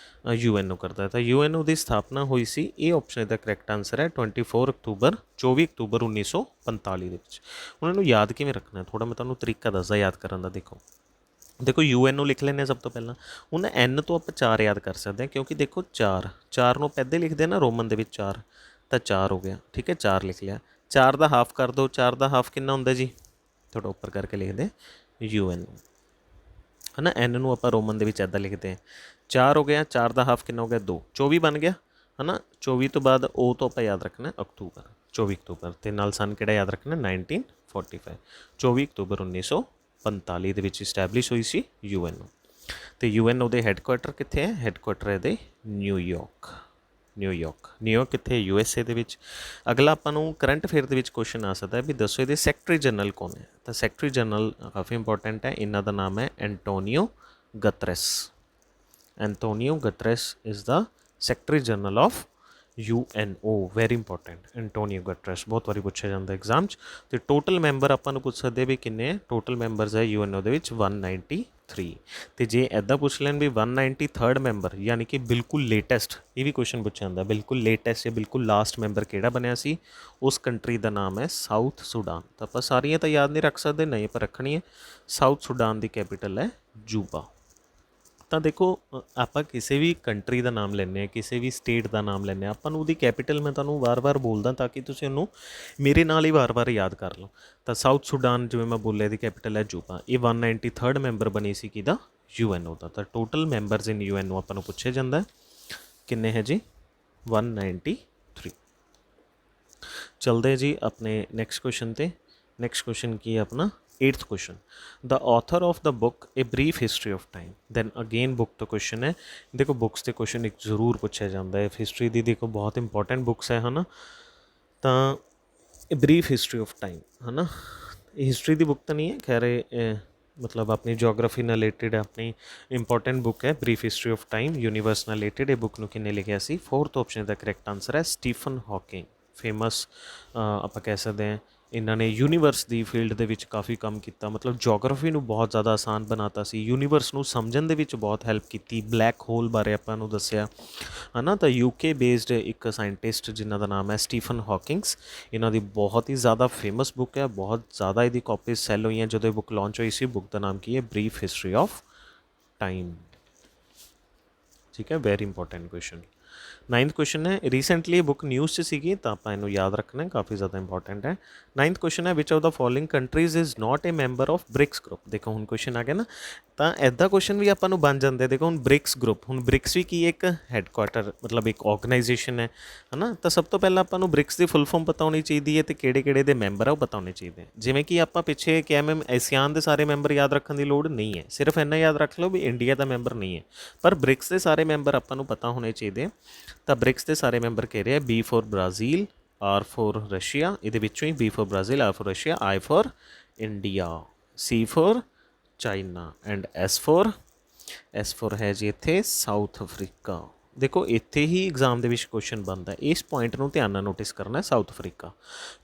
UNO ਕਰਦਾ ਹੈ। ਤਾਂ UNO ਦੀ ਸਥਾਪਨਾ ਹੋਈ ਸੀ। ਇਹ ਆਪਸ਼ਨ ਇਹਦਾ ਕਰੈਕਟ ਆਨਸਰ ਹੈ 24 ਅਕਤੂਬਰ 1945 ਦੇ ਵਿੱਚ। ਉਹਨਾਂ ਨੂੰ ਯਾਦ ਕਿਵੇਂ ਰੱਖਣਾ? ਥੋੜ੍ਹਾ ਮੈਂ ਤੁਹਾਨੂੰ ਤਰੀਕਾ ਦੱਸਦਾ ਯਾਦ ਕਰਨ ਦਾ। ਦੇਖੋ UNO ਲਿਖ ਲੈਂਦੇ ਹਾਂ ਸਭ ਤੋਂ ਪਹਿਲਾਂ। ਹੁਣ N ਤੋਂ ਆਪਾਂ 4 ਯਾਦ ਕਰ ਸਕਦੇ ਹਾਂ, ਕਿਉਂਕਿ ਦੇਖੋ 4 ਨੂੰ ਪਹਿਲੇ ਲਿਖਦੇ ਨਾ ਰੋਮਨ ਦੇ ਵਿੱਚ 4, ਤਾਂ 4 ਹੋ ਗਿਆ, ਠੀਕ ਹੈ, 4 ਲਿਖ ਲਿਆ। 4 ਦਾ ਹਾਫ ਕਰ ਦਿਓ, 4 ਦਾ ਹਾਫ ਕਿੰਨਾ ਹੁੰਦਾ ਜੀ? ਥੋੜਾ ਉੱਪਰ ਕਰਕੇ ਲਿਖਦੇ UNO, ਹੈ ਨਾ। N ਨੂੰ ਆਪਾਂ ਰੋਮਨ ਦੇ ਵਿੱਚ ਇੱਦਾਂ ਲਿਖਦੇ ਹਾਂ। 4 ਹੋ ਗਿਆ, 4 ਦਾ ਹਾਫ ਕਿੰਨਾ ਹੋ ਗਿਆ? 2, 24 ਬਣ ਗਿਆ, ਹੈ ਨਾ। 24 ਤੋਂ ਬਾਅਦ O ਤੋਂ ਆਪਾਂ ਯਾਦ ਰੱਖਣਾ ਅਕਤੂਬਰ, 24 ਅਕਤੂਬਰ। ਅਤੇ ਨਾਲ ਸਨ ਕਿਹੜਾ ਯਾਦ ਰੱਖਣਾ? 1945, 24 ਅਕਤੂਬਰ 1945 ਦੇ ਵਿੱਚ ਇਸਟੈਬਲਿਸ਼ ਹੋਈ ਸੀ UNO। ਅਤੇ UNO ਦੇ ਹੈੱਡਕੁਆਟਰ ਕਿੱਥੇ ਹੈ? ਹੈੱਡਕੁਆਟਰ ਇਹਦੇ ਨਿਊਯਾਰਕ ਕਿੱਥੇ? USA ਦੇ ਵਿੱਚ। ਅਗਲਾ ਆਪਾਂ ਨੂੰ ਕਰੰਟ ਅਫੇਅਰ ਦੇ ਵਿੱਚ ਕੁਐਸਚਨ ਆ ਸਕਦਾ ਹੈ ਵੀ ਦੱਸੋ ਇਹਦੇ ਸੈਕਟਰੀ ਜਨਰਲ ਕੌਣ ਹੈ? ਤਾਂ ਸੈਕਟਰੀ ਜਨਰਲ ਕਾਫੀ ਇੰਪੋਰਟੈਂਟ ਹੈ। ਇਹਨਾਂ ਦਾ ਨਾਮ ਹੈ Antonio Guterres. Antonio Guterres is the secretary general of UNO, very important. Antonio Guterres ਬਹੁਤ ਵਾਰੀ ਪੁੱਛਿਆ ਜਾਂਦਾ ਐਗਜ਼ਾਮ 'ਚ। ਅਤੇ ਟੋਟਲ ਮੈਂਬਰ ਆਪਾਂ ਨੂੰ ਪੁੱਛ ਸਕਦੇ ਵੀ ਕਿੰਨੇ ਹੈ? ਟੋਟਲ ਮੈਂਬਰਸ ਹੈ UNO ਦੇ ਵਿੱਚ 193। ਅਤੇ ਜੇ ਇੱਦਾਂ ਪੁੱਛ ਲੈਣ ਵੀ 193rd ਮੈਂਬਰ, ਯਾਨੀ ਕਿ ਬਿਲਕੁਲ ਲੇਟੈਸਟ, ਇਹ ਵੀ ਕੁਐਸਚਨ ਪੁੱਛਿਆ ਜਾਂਦਾ, ਬਿਲਕੁਲ ਲੇਟੈਸਟ ਜਾਂ ਬਿਲਕੁਲ ਲਾਸਟ ਮੈਂਬਰ ਕਿਹੜਾ ਬਣਿਆ ਸੀ? ਉਸ ਕੰਟਰੀ ਦਾ ਨਾਮ ਹੈ ਸਾਊਥ ਸੁਡਾਨ। ਤਾਂ ਆਪਾਂ ਸਾਰੀਆਂ ਤਾਂ ਯਾਦ ਨਹੀਂ ਰੱਖ ਸਕਦੇ, ਨਹੀਂ ਆਪਾਂ ਰੱਖਣੀ ਹੈ। ਸਾਊਥ ਸੁਡਾਨ ਦੀ ਕੈਪੀਟਲ ਹੈ ਜੂਬਾ। ਤਾਂ ਦੇਖੋ ਆਪਾਂ ਕਿਸੇ ਵੀ ਕੰਟਰੀ ਦਾ ਨਾਮ ਲੈਂਦੇ ਹਾਂ, ਕਿਸੇ ਵੀ ਸਟੇਟ ਦਾ ਨਾਮ ਲੈਂਦੇ ਹਾਂ, ਆਪਾਂ ਨੂੰ ਉਹਦੀ ਕੈਪੀਟਲ ਮੈਂ ਤੁਹਾਨੂੰ ਵਾਰ-ਵਾਰ ਬੋਲਦਾ ਤਾਂ ਕਿ ਤੁਸੀਂ ਉਹਨੂੰ ਮੇਰੇ ਨਾਲ ਹੀ ਵਾਰ-ਵਾਰ ਯਾਦ ਕਰ ਲਓ। ਤਾਂ ਸਾਊਥ ਸੁਡਾਨ ਜਿਵੇਂ ਮੈਂ ਬੋਲਿਆ ਦੀ ਕੈਪੀਟਲ ਹੈ ਜੂਬਾ। ਇਹ 193rd ਮੈਂਬਰ ਬਣੀ ਸੀ ਕਿਹਦਾ? UNO ਦਾ। ਤਾਂ ਟੋਟਲ ਮੈਂਬਰਸ ਇਨ UNO ਆਪਾਂ ਨੂੰ ਪੁੱਛਿਆ ਜਾਂਦਾ ਕਿੰਨੇ ਹੈ ਜੀ? 193। ਚਲਦੇ ਜੀ ਆਪਣੇ ਨੈਕਸਟ ਕੁਐਸਚਨ 'ਤੇ। ਨੈਕਸਟ ਕੁਐਸਚਨ ਕੀ ਹੈ ਆਪਣਾ? 8th question, the author of the book A Brief History of Time। then again book ਤੋਂ ਕੁਐਸਚਨ ਹੈ। ਦੇਖੋ ਬੁੱਕਸ 'ਤੇ ਕੁਐਸਚਨ ਇੱਕ ਜ਼ਰੂਰ ਪੁੱਛਿਆ ਜਾਂਦਾ ਹੈ ਹਿਸਟਰੀ ਦੀ। ਦੇਖੋ ਬਹੁਤ ਇੰਪੋਰਟੈਂਟ ਬੁੱਕਸ ਹੈ ਨਾ। ਤਾਂ A Brief History of Time, ਹੈ ਨਾ। ਇਹ ਹਿਸਟਰੀ ਦੀ ਬੁੱਕ ਤਾਂ ਨਹੀਂ ਹੈ, ਖੈਰ ਇਹ ਮਤਲਬ ਆਪਣੀ ਜੋਗਰਾਫੀ ਨਾਲ ਰਿਲੇਟਿਡ ਆਪਣੀ ਇੰਪੋਰਟੈਂਟ ਬੁੱਕ ਹੈ brief history of time, universe ਨਾਲ ਰਿਲੇਟਿਡ। ਇਹ ਬੁੱਕ ਨੂੰ ਕਿੰਨੇ ਲਿਖਿਆ ਸੀ? 4th ਆਪਸ਼ਨ ਦਾ ਕਰੈਕਟ ਆਨਸਰ ਹੈ ਸਟੀਫਨ ਹਾਕਿੰਗ। ਫੇਮਸ ਆਪਾਂ ਕਹਿ ਸਕਦੇ ਹਾਂ ਇਹਨਾਂ ਨੇ ਯੂਨੀਵਰਸ ਦੀ ਫੀਲਡ ਦੇ ਵਿੱਚ ਕਾਫੀ ਕੰਮ ਕੀਤਾ, ਮਤਲਬ ਜੋਗਰਾਫੀ ਨੂੰ ਬਹੁਤ ਜ਼ਿਆਦਾ ਆਸਾਨ ਬਣਾਤਾ ਸੀ, ਯੂਨੀਵਰਸ ਨੂੰ ਸਮਝਣ ਦੇ ਵਿੱਚ ਬਹੁਤ ਹੈਲਪ ਕੀਤੀ, ਬਲੈਕ ਹੋਲ ਬਾਰੇ ਆਪਾਂ ਨੂੰ ਦੱਸਿਆ, ਹੈ ਨਾ। ਤਾਂ UK ਬੇਸਡ ਇੱਕ ਸਾਇੰਟਿਸਟ ਜਿਨ੍ਹਾਂ ਦਾ ਨਾਮ ਹੈ ਸਟੀਫਨ ਹਾਕਿੰਗਸ। ਇਹਨਾਂ ਦੀ ਬਹੁਤ ਹੀ ਜ਼ਿਆਦਾ ਫੇਮਸ ਬੁੱਕ ਹੈ, ਬਹੁਤ ਜ਼ਿਆਦਾ ਇਹਦੀ ਕਾਪੀਜ਼ ਸੈੱਲ ਹੋਈਆਂ ਜਦੋਂ ਇਹ ਬੁੱਕ ਲਾਂਚ ਹੋਈ ਸੀ। ਬੁੱਕ ਦਾ ਨਾਮ ਕੀ ਹੈ? ਬਰੀਫ ਹਿਸਟਰੀ ਆਫ ਟਾਈਮ, ਠੀਕ ਹੈ, very important question. 9th question ਹੈ, ਰੀਸੈਂਟਲੀ ਇਹ ਬੁੱਕ ਨਿਊਜ਼ 'ਚ ਸੀਗੀ ਤਾਂ ਆਪਾਂ ਇਹਨੂੰ ਯਾਦ ਰੱਖਣਾ, ਕਾਫੀ ਜ਼ਿਆਦਾ ਇੰਪੋਰਟੈਂਟ ਹੈ। 9th ਕੁਐਸਚਨ ਹੈ, which of the following countries is not a member of BRICS group. ਦੇਖੋ ਹੁਣ ਕੁਐਸਚਨ ਆ ਗਿਆ ਨਾ, ਤਾਂ ਇੱਦਾਂ ਕੁਐਸਚਨ ਵੀ ਆਪਾਂ ਨੂੰ ਬਣ ਜਾਂਦੇ। ਦੇਖੋ ਹੁਣ ਬ੍ਰਿਕਸ ਗਰੁੱਪ, ਹੁਣ ਬ੍ਰਿਕਸ ਵੀ ਕੀ ਹੈ? ਇੱਕ ਹੈੱਡਕੁਆਟਰ, ਮਤਲਬ ਇੱਕ ਆਰਗੇਨਾਈਜੇਸ਼ਨ ਹੈ ਨਾ। ਤਾਂ ਸਭ ਤੋਂ ਪਹਿਲਾਂ ਆਪਾਂ ਨੂੰ ਬ੍ਰਿਕਸ ਦੀ ਫੁੱਲ ਫਾਰਮ ਪਤਾ ਹੋਣੀ ਚਾਹੀਦੀ ਹੈ ਅਤੇ ਕਿਹੜੇ ਕਿਹੜੇ ਦੇ ਮੈਂਬਰ ਆ ਉਹ ਪਤਾ ਹੋਣੇ ਚਾਹੀਦੇ ਹੈ। ਜਿਵੇਂ ਕਿ ਆਪਾਂ ਪਿੱਛੇ ਕਿਹਾ ਮੈਮ ਏਸੀਆਨ ਦੇ ਸਾਰੇ ਮੈਂਬਰ ਯਾਦ ਰੱਖਣ ਦੀ ਲੋੜ ਨਹੀਂ ਹੈ, ਸਿਰਫ ਇੰਨਾ ਯਾਦ ਰੱਖ ਲਓ ਵੀ ਇੰਡੀਆ ਦਾ ਮੈਂਬਰ ਨਹੀਂ ਹੈ, ਪਰ ਬ੍ਰਿਕਸ ਦੇ ਸਾਰੇ ਮੈਂਬਰ ਆਪਾਂ ਨੂੰ ਪਤਾ ਹੋਣੇ ਚਾਹੀਦੇ। ਤਾਂ ਬ੍ਰਿਕਸ ਦੇ ਸਾਰੇ ਮੈਂਬਰ ਕਹਿ ਰਹੇ ਆ B for Brazil, R for Russia, ਇਹਦੇ ਵਿੱਚੋਂ ਹੀ B for Brazil, R for Russia, I for India, C for China and S for ਹੈ ਜੀ ਇੱਥੇ ਸਾਊਥ ਅਫਰੀਕਾ। ਦੇਖੋ ਇੱਥੇ ਹੀ ਐਗਜ਼ਾਮ ਦੇ ਵਿੱਚ ਕੁਐਸਚਨ ਬਣਦਾ, ਇਸ ਪੁਆਇੰਟ ਨੂੰ ਧਿਆਨ ਨਾਲ ਨੋਟਿਸ ਕਰਨਾ, ਸਾਊਥ ਅਫਰੀਕਾ।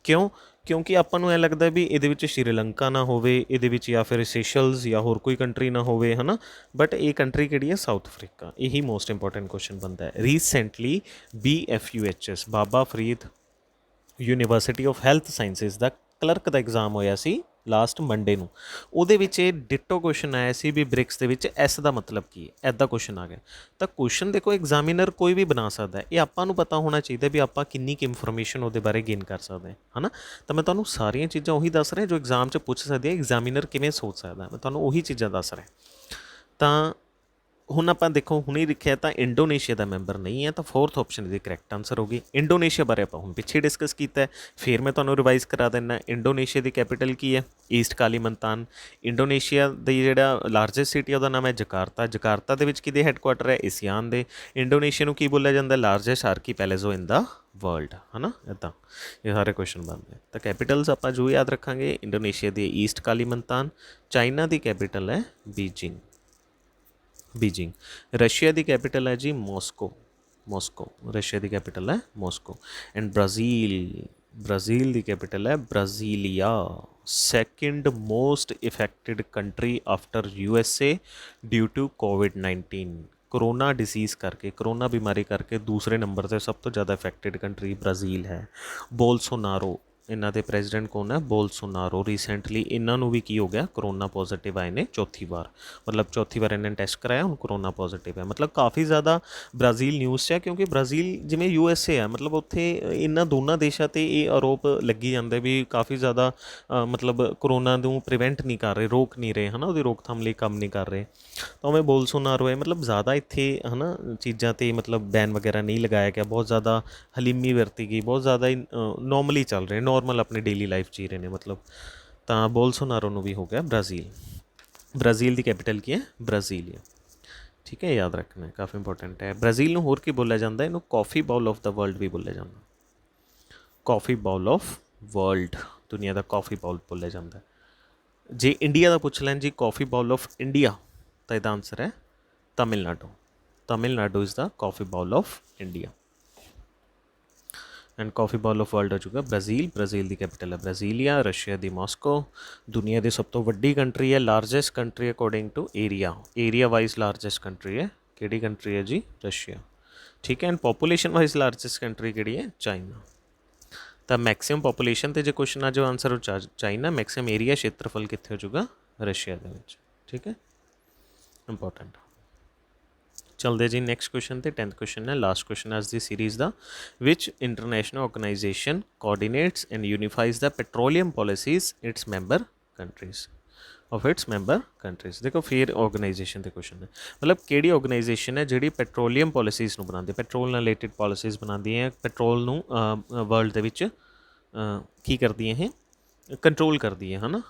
ਕਿਉਂ? ਕਿਉਂਕਿ ਆਪਾਂ ਨੂੰ ਐਂ ਲੱਗਦਾ ਵੀ ਇਹਦੇ ਵਿੱਚ ਸ਼੍ਰੀਲੰਕਾ ਨਾ ਹੋਵੇ, ਇਹਦੇ ਵਿੱਚ ਜਾਂ ਫਿਰ ਸੇਸ਼ਲਸ ਜਾਂ ਹੋਰ ਕੋਈ ਕੰਟਰੀ ਨਾ ਹੋਵੇ, ਹੈ ਨਾ, ਬਟ ਇਹ ਕੰਟਰੀ ਕਿਹੜੀ ਹੈ? South Africa. ਇਹੀ ਮੋਸਟ ਇੰਪੋਰਟੈਂਟ ਕੁਐਸਚਨ ਬਣਦਾ ਹੈ। Recently BFUHS Baba Farid university of health sciences the clerk the exam ਹੋਇਆ ਸੀ ਲਾਸਟ ਮੰਡੇ ਨੂੰ। ਉਹਦੇ ਵਿੱਚ ਇਹ ਡਿਟੋ ਕੁਐਸਚਨ ਆਇਆ ਸੀ ਵੀ ਬ੍ਰਿਕਸ ਦੇ ਵਿੱਚ ਐਸ ਦਾ ਮਤਲਬ ਕੀ ਹੈ, ਐਦਾਂ ਕੁਐਸਚਨ ਆ ਗਿਆ। ਤਾਂ ਕੁਐਸਚਨ ਦੇਖੋ ਐਗਜ਼ਾਮੀਨਰ ਕੋਈ ਵੀ ਬਣਾ ਸਕਦਾ ਹੈ, ਇਹ ਆਪਾਂ ਨੂੰ ਪਤਾ ਹੋਣਾ ਚਾਹੀਦਾ ਵੀ ਆਪਾਂ ਕਿੰਨੀ ਕੁ ਇਨਫੋਰਮੇਸ਼ਨ ਉਹਦੇ ਬਾਰੇ ਗੇਨ ਕਰ ਸਕਦੇ ਹਾਂ, ਹੈ ਨਾ। ਤਾਂ ਮੈਂ ਤੁਹਾਨੂੰ ਸਾਰੀਆਂ ਚੀਜ਼ਾਂ ਉਹੀ ਦੱਸ ਰਿਹਾ ਜੋ ਐਗਜ਼ਾਮ 'ਚ ਪੁੱਛ ਸਕਦੇ ਆ, ਐਗਜ਼ਾਮੀਨਰ ਕਿਵੇਂ ਸੋਚ ਸਕਦਾ, ਮੈਂ ਤੁਹਾਨੂੰ ਉਹੀ ਚੀਜ਼ਾਂ ਦੱਸ ਰਿਹਾ। ਤਾਂ ਹੁਣ ਆਪਾਂ ਦੇਖੋ ਹੁਣੇ ਲਿਖਿਆ ਤਾਂ ਇੰਡੋਨੇਸ਼ੀਆ ਦਾ ਮੈਂਬਰ ਨਹੀਂ ਹੈ, ਤਾਂ ਫੋਰਥ ਆਪਸ਼ਨ ਇਹਦੀ ਕਰੈਕਟ ਆਨਸਰ ਹੋ ਗਈ। ਇੰਡੋਨੇਸ਼ੀਆ ਬਾਰੇ ਆਪਾਂ ਹੁਣ ਪਿੱਛੇ ਡਿਸਕਸ ਕੀਤਾ, ਫਿਰ ਮੈਂ ਤੁਹਾਨੂੰ ਰਿਵਾਈਜ਼ ਕਰਾ ਦਿੰਦਾ। ਇੰਡੋਨੇਸ਼ੀਆ ਦੀ ਕੈਪੀਟਲ ਕੀ ਹੈ? ਈਸਟ ਕਾਲੀਮੰਤਾਨ। ਇੰਡੋਨੇਸ਼ੀਆ ਦੀ ਜਿਹੜਾ ਲਾਰਜੈਸਟ ਸਿਟੀ ਉਹਦਾ ਨਾਮ ਹੈ ਜਕਾਰਤਾ। ਜਕਾਰਤਾ ਦੇ ਵਿੱਚ ਕਿਹਦੇ ਹੈੱਡਕੁਆਟਰ ਹੈ? ਏਸੀਆਨ ਦੇ। ਇੰਡੋਨੇਸ਼ੀਆ ਨੂੰ ਕੀ ਬੋਲਿਆ ਜਾਂਦਾ? ਲਾਰਜੈਸਟ ਆਰਕੀਪੈਲੇਜ਼ੋ ਇਨ ਦਾ ਵਰਲਡ, ਹੈ ਨਾ। ਇੱਦਾਂ ਇਹ ਸਾਰੇ ਕੁਐਸਚਨ ਬਣਦੇ। ਤਾਂ ਕੈਪੀਟਲਸ ਆਪਾਂ ਜੋ ਯਾਦ ਰੱਖਾਂਗੇ, ਇੰਡੋਨੇਸ਼ੀਆ ਦੀ ਈਸਟ ਕਾਲੀਮੰਤਾਨ। ਚਾਈਨਾ ਦੀ ਕੈਪੀਟਲ ਹੈ ਬੀਜਿੰਗ। ਰਸ਼ੀਆ ਦੀ ਕੈਪੀਟਲ ਹੈ ਜੀ ਮੋਸਕੋ। ਰਸ਼ੀਆ ਦੀ ਕੈਪੀਟਲ ਹੈ ਮੋਸਕੋ। ਐਂਡ ਬ੍ਰਾਜ਼ੀਲ ਦੀ ਕੈਪੀਟਲ ਹੈ Brasilia. Second most affected country after USA due to COVID-19। Corona disease ਕਰਕੇ, ਕਰੋਨਾ ਬਿਮਾਰੀ ਕਰਕੇ ਦੂਸਰੇ ਨੰਬਰ 'ਤੇ ਸਭ ਤੋਂ ਜ਼ਿਆਦਾ ਇਫੈਕਟਿਡ ਕੰਟਰੀ ਬ੍ਰਾਜ਼ੀਲ ਹੈ। ਬੋਲਸੋਨਾਰੋ ਇਹਨਾਂ ਦੇ ਪ੍ਰੈਜ਼ੀਡੈਂਟ ਕੌਣ ਹੈ? ਬੋਲਸੋਨਾਰੋ। ਰੀਸੈਂਟਲੀ ਇਹਨਾਂ ਨੂੰ ਵੀ ਕੀ ਹੋ ਗਿਆ? ਕਰੋਨਾ ਪੋਜ਼ੀਟਿਵ ਆਏ ਨੇ ਚੌਥੀ ਵਾਰ, ਮਤਲਬ ਚੌਥੀ ਵਾਰ ਇਹਨਾਂ ਨੇ ਟੈਸਟ ਕਰਾਇਆ, ਹੁਣ ਕਰੋਨਾ ਪੋਜ਼ੀਟਿਵ ਹੈ। ਮਤਲਬ ਕਾਫੀ ਜ਼ਿਆਦਾ ਬ੍ਰਾਜ਼ੀਲ ਨਿਊਜ਼ 'ਚ ਹੈ, ਕਿਉਂਕਿ ਬ੍ਰਾਜ਼ੀਲ ਜਿਵੇਂ USA ਹੈ, ਮਤਲਬ ਉੱਥੇ ਇਹਨਾਂ ਦੋਨਾਂ ਦੇਸ਼ਾਂ 'ਤੇ ਇਹ ਆਰੋਪ ਲੱਗੀ ਜਾਂਦੇ ਵੀ ਕਾਫੀ ਜ਼ਿਆਦਾ ਮਤਲਬ ਕਰੋਨਾ ਨੂੰ ਪ੍ਰੀਵੈਂਟ ਨਹੀਂ ਕਰ ਰਹੇ, ਰੋਕ ਨਹੀਂ ਰਹੇ, ਹੈ ਨਾ, ਉਹਦੀ ਰੋਕਥਾਮ ਲਈ ਕੰਮ ਨਹੀਂ ਕਰ ਰਹੇ। ਤਾਂ ਉਵੇਂ ਬੋਲਸੋਨਾਰੋ ਹੈ, ਮਤਲਬ ਜ਼ਿਆਦਾ ਇੱਥੇ ਹੈ ਨਾ ਚੀਜ਼ਾਂ 'ਤੇ ਮਤਲਬ ਬੈਨ ਵਗੈਰਾ ਨਹੀਂ ਲਗਾਇਆ ਗਿਆ, ਬਹੁਤ ਜ਼ਿਆਦਾ ਹਲੀਮੀ ਵਰਤੀ ਗਈ, ਬਹੁਤ ਜ਼ਿਆਦਾ ਹੀ ਨੋਰਮਲੀ ਚੱਲ ਰਹੇ, ਨੋਰਮਲ ਆਪਣੀ ਡੇਲੀ ਲਾਈਫ ਜੀ ਰਹੇ ਨੇ ਮਤਲਬ। ਤਾਂ ਬੋਲਸੋਨਾਰੋ ਨੂੰ ਵੀ ਹੋ ਗਿਆ ਬ੍ਰਾਜ਼ੀਲ। ਬ੍ਰਾਜ਼ੀਲ ਦੀ ਕੈਪੀਟਲ ਕੀ ਹੈ? ਬ੍ਰਾਜ਼ੀਲੀਆ। ਠੀਕ ਹੈ, ਯਾਦ ਰੱਖਣਾ, ਕਾਫੀ ਇੰਪੋਰਟੈਂਟ ਹੈ। ਬ੍ਰਾਜ਼ੀਲ ਨੂੰ ਹੋਰ ਕੀ ਬੋਲਿਆ ਜਾਂਦਾ? ਇਹਨੂੰ ਕਾਫੀ ਬਾਊਲ ਆਫ ਦਾ ਵਰਲਡ ਵੀ ਬੋਲਿਆ ਜਾਂਦਾ। ਕਾਫੀ ਬਾਊਲ ਆਫ ਵਰਲਡ, ਦੁਨੀਆ ਦਾ ਕਾਫੀ ਬਾਊਲ ਬੋਲਿਆ ਜਾਂਦਾ। ਜੇ ਇੰਡੀਆ ਦਾ ਪੁੱਛ ਲੈਣ ਜੀ ਕਾਫੀ ਬਾਊਲ ਆਫ ਇੰਡੀਆ, ਤਾਂ ਇਹਦਾ ਆਨਸਰ ਹੈ Tamil Nadu. Tamil Nadu is the coffee bowl of India. And coffee bowl of world ਹੋ ਚੁੱਕਾ ਬ੍ਰਾਜ਼ੀਲ ਦੀ ਕੈਪੀਟਲ ਹੈ ਬ੍ਰਾਜ਼ੀਲੀਆ। ਰਸ਼ੀਆ ਦੀ ਮਾਸਕੋ। ਦੁਨੀਆ ਦੀ ਸਭ ਤੋਂ ਵੱਡੀ ਕੰਟਰੀ ਹੈ, largest country according to area wise largest country ਹੈ। ਕਿਹੜੀ ਕੰਟਰੀ ਹੈ ਜੀ? ਰਸ਼ੀਆ। ਠੀਕ ਹੈ। And population wise largest country ਕਿਹੜੀ ਹੈ? ਚਾਈਨਾ। ਤਾਂ ਮੈਕਸਿਮਮ ਪੋਪੂਲੇਸ਼ਨ 'ਤੇ ਜੇ ਕੁਐਸਚਨ ਆ ਜੋ ਆਨਸਰ ਹੋ ਚਾਈਨਾ, ਮੈਕਸਿਮਮ ਏਰੀਆ ਖੇਤਰਫਲ ਕਿੱਥੇ ਹੋ ਜਾਊਗਾ? ਰਸ਼ੀਆ ਦੇ ਵਿੱਚ। ਠੀਕ ਹੈ, ਇੰਪੋਰਟੈਂਟ। ਚਲਦੇ ਜੀ ਨੈਕਸਟ ਕੁਐਸਚਨ 'ਤੇ। 10th ਕੁਐਸਚਨ ਹੈ, ਲਾਸਟ ਕੁਐਸਚਨ ਅੱਜ ਦੀ ਸੀਰੀਜ਼ ਦਾ। Which international organisation coordinates and unifies the petroleum policies its member countries of its member countries. ਦੇਖੋ ਫਿਰ ਆਰਗੇਨਾਈਜੇਸ਼ਨ 'ਤੇ ਕੁਐਸਚਨ ਹੈ, ਮਤਲਬ ਕਿਹੜੀ ਆਰਗੇਨਾਈਜੇਸ਼ਨ ਹੈ ਜਿਹੜੀ ਪੈਟਰੋਲੀਅਮ ਪੋਲਿਸੀਜ਼ ਨੂੰ ਬਣਾਉਂਦੀ, ਪੈਟਰੋਲ ਨਾਲ ਰਿਲੇਟਿਡ ਪੋਲਿਸੀਜ਼ ਬਣਾਉਂਦੀ ਹੈ, ਪੈਟਰੋਲ ਨੂੰ ਵਰਲਡ ਦੇ ਵਿੱਚ ਕੀ ਕਰਦੀ ਹੈ? ਇਹ ਕੰਟਰੋਲ ਕਰਦੀ ਹੈ, ਹੈ ਨਾ,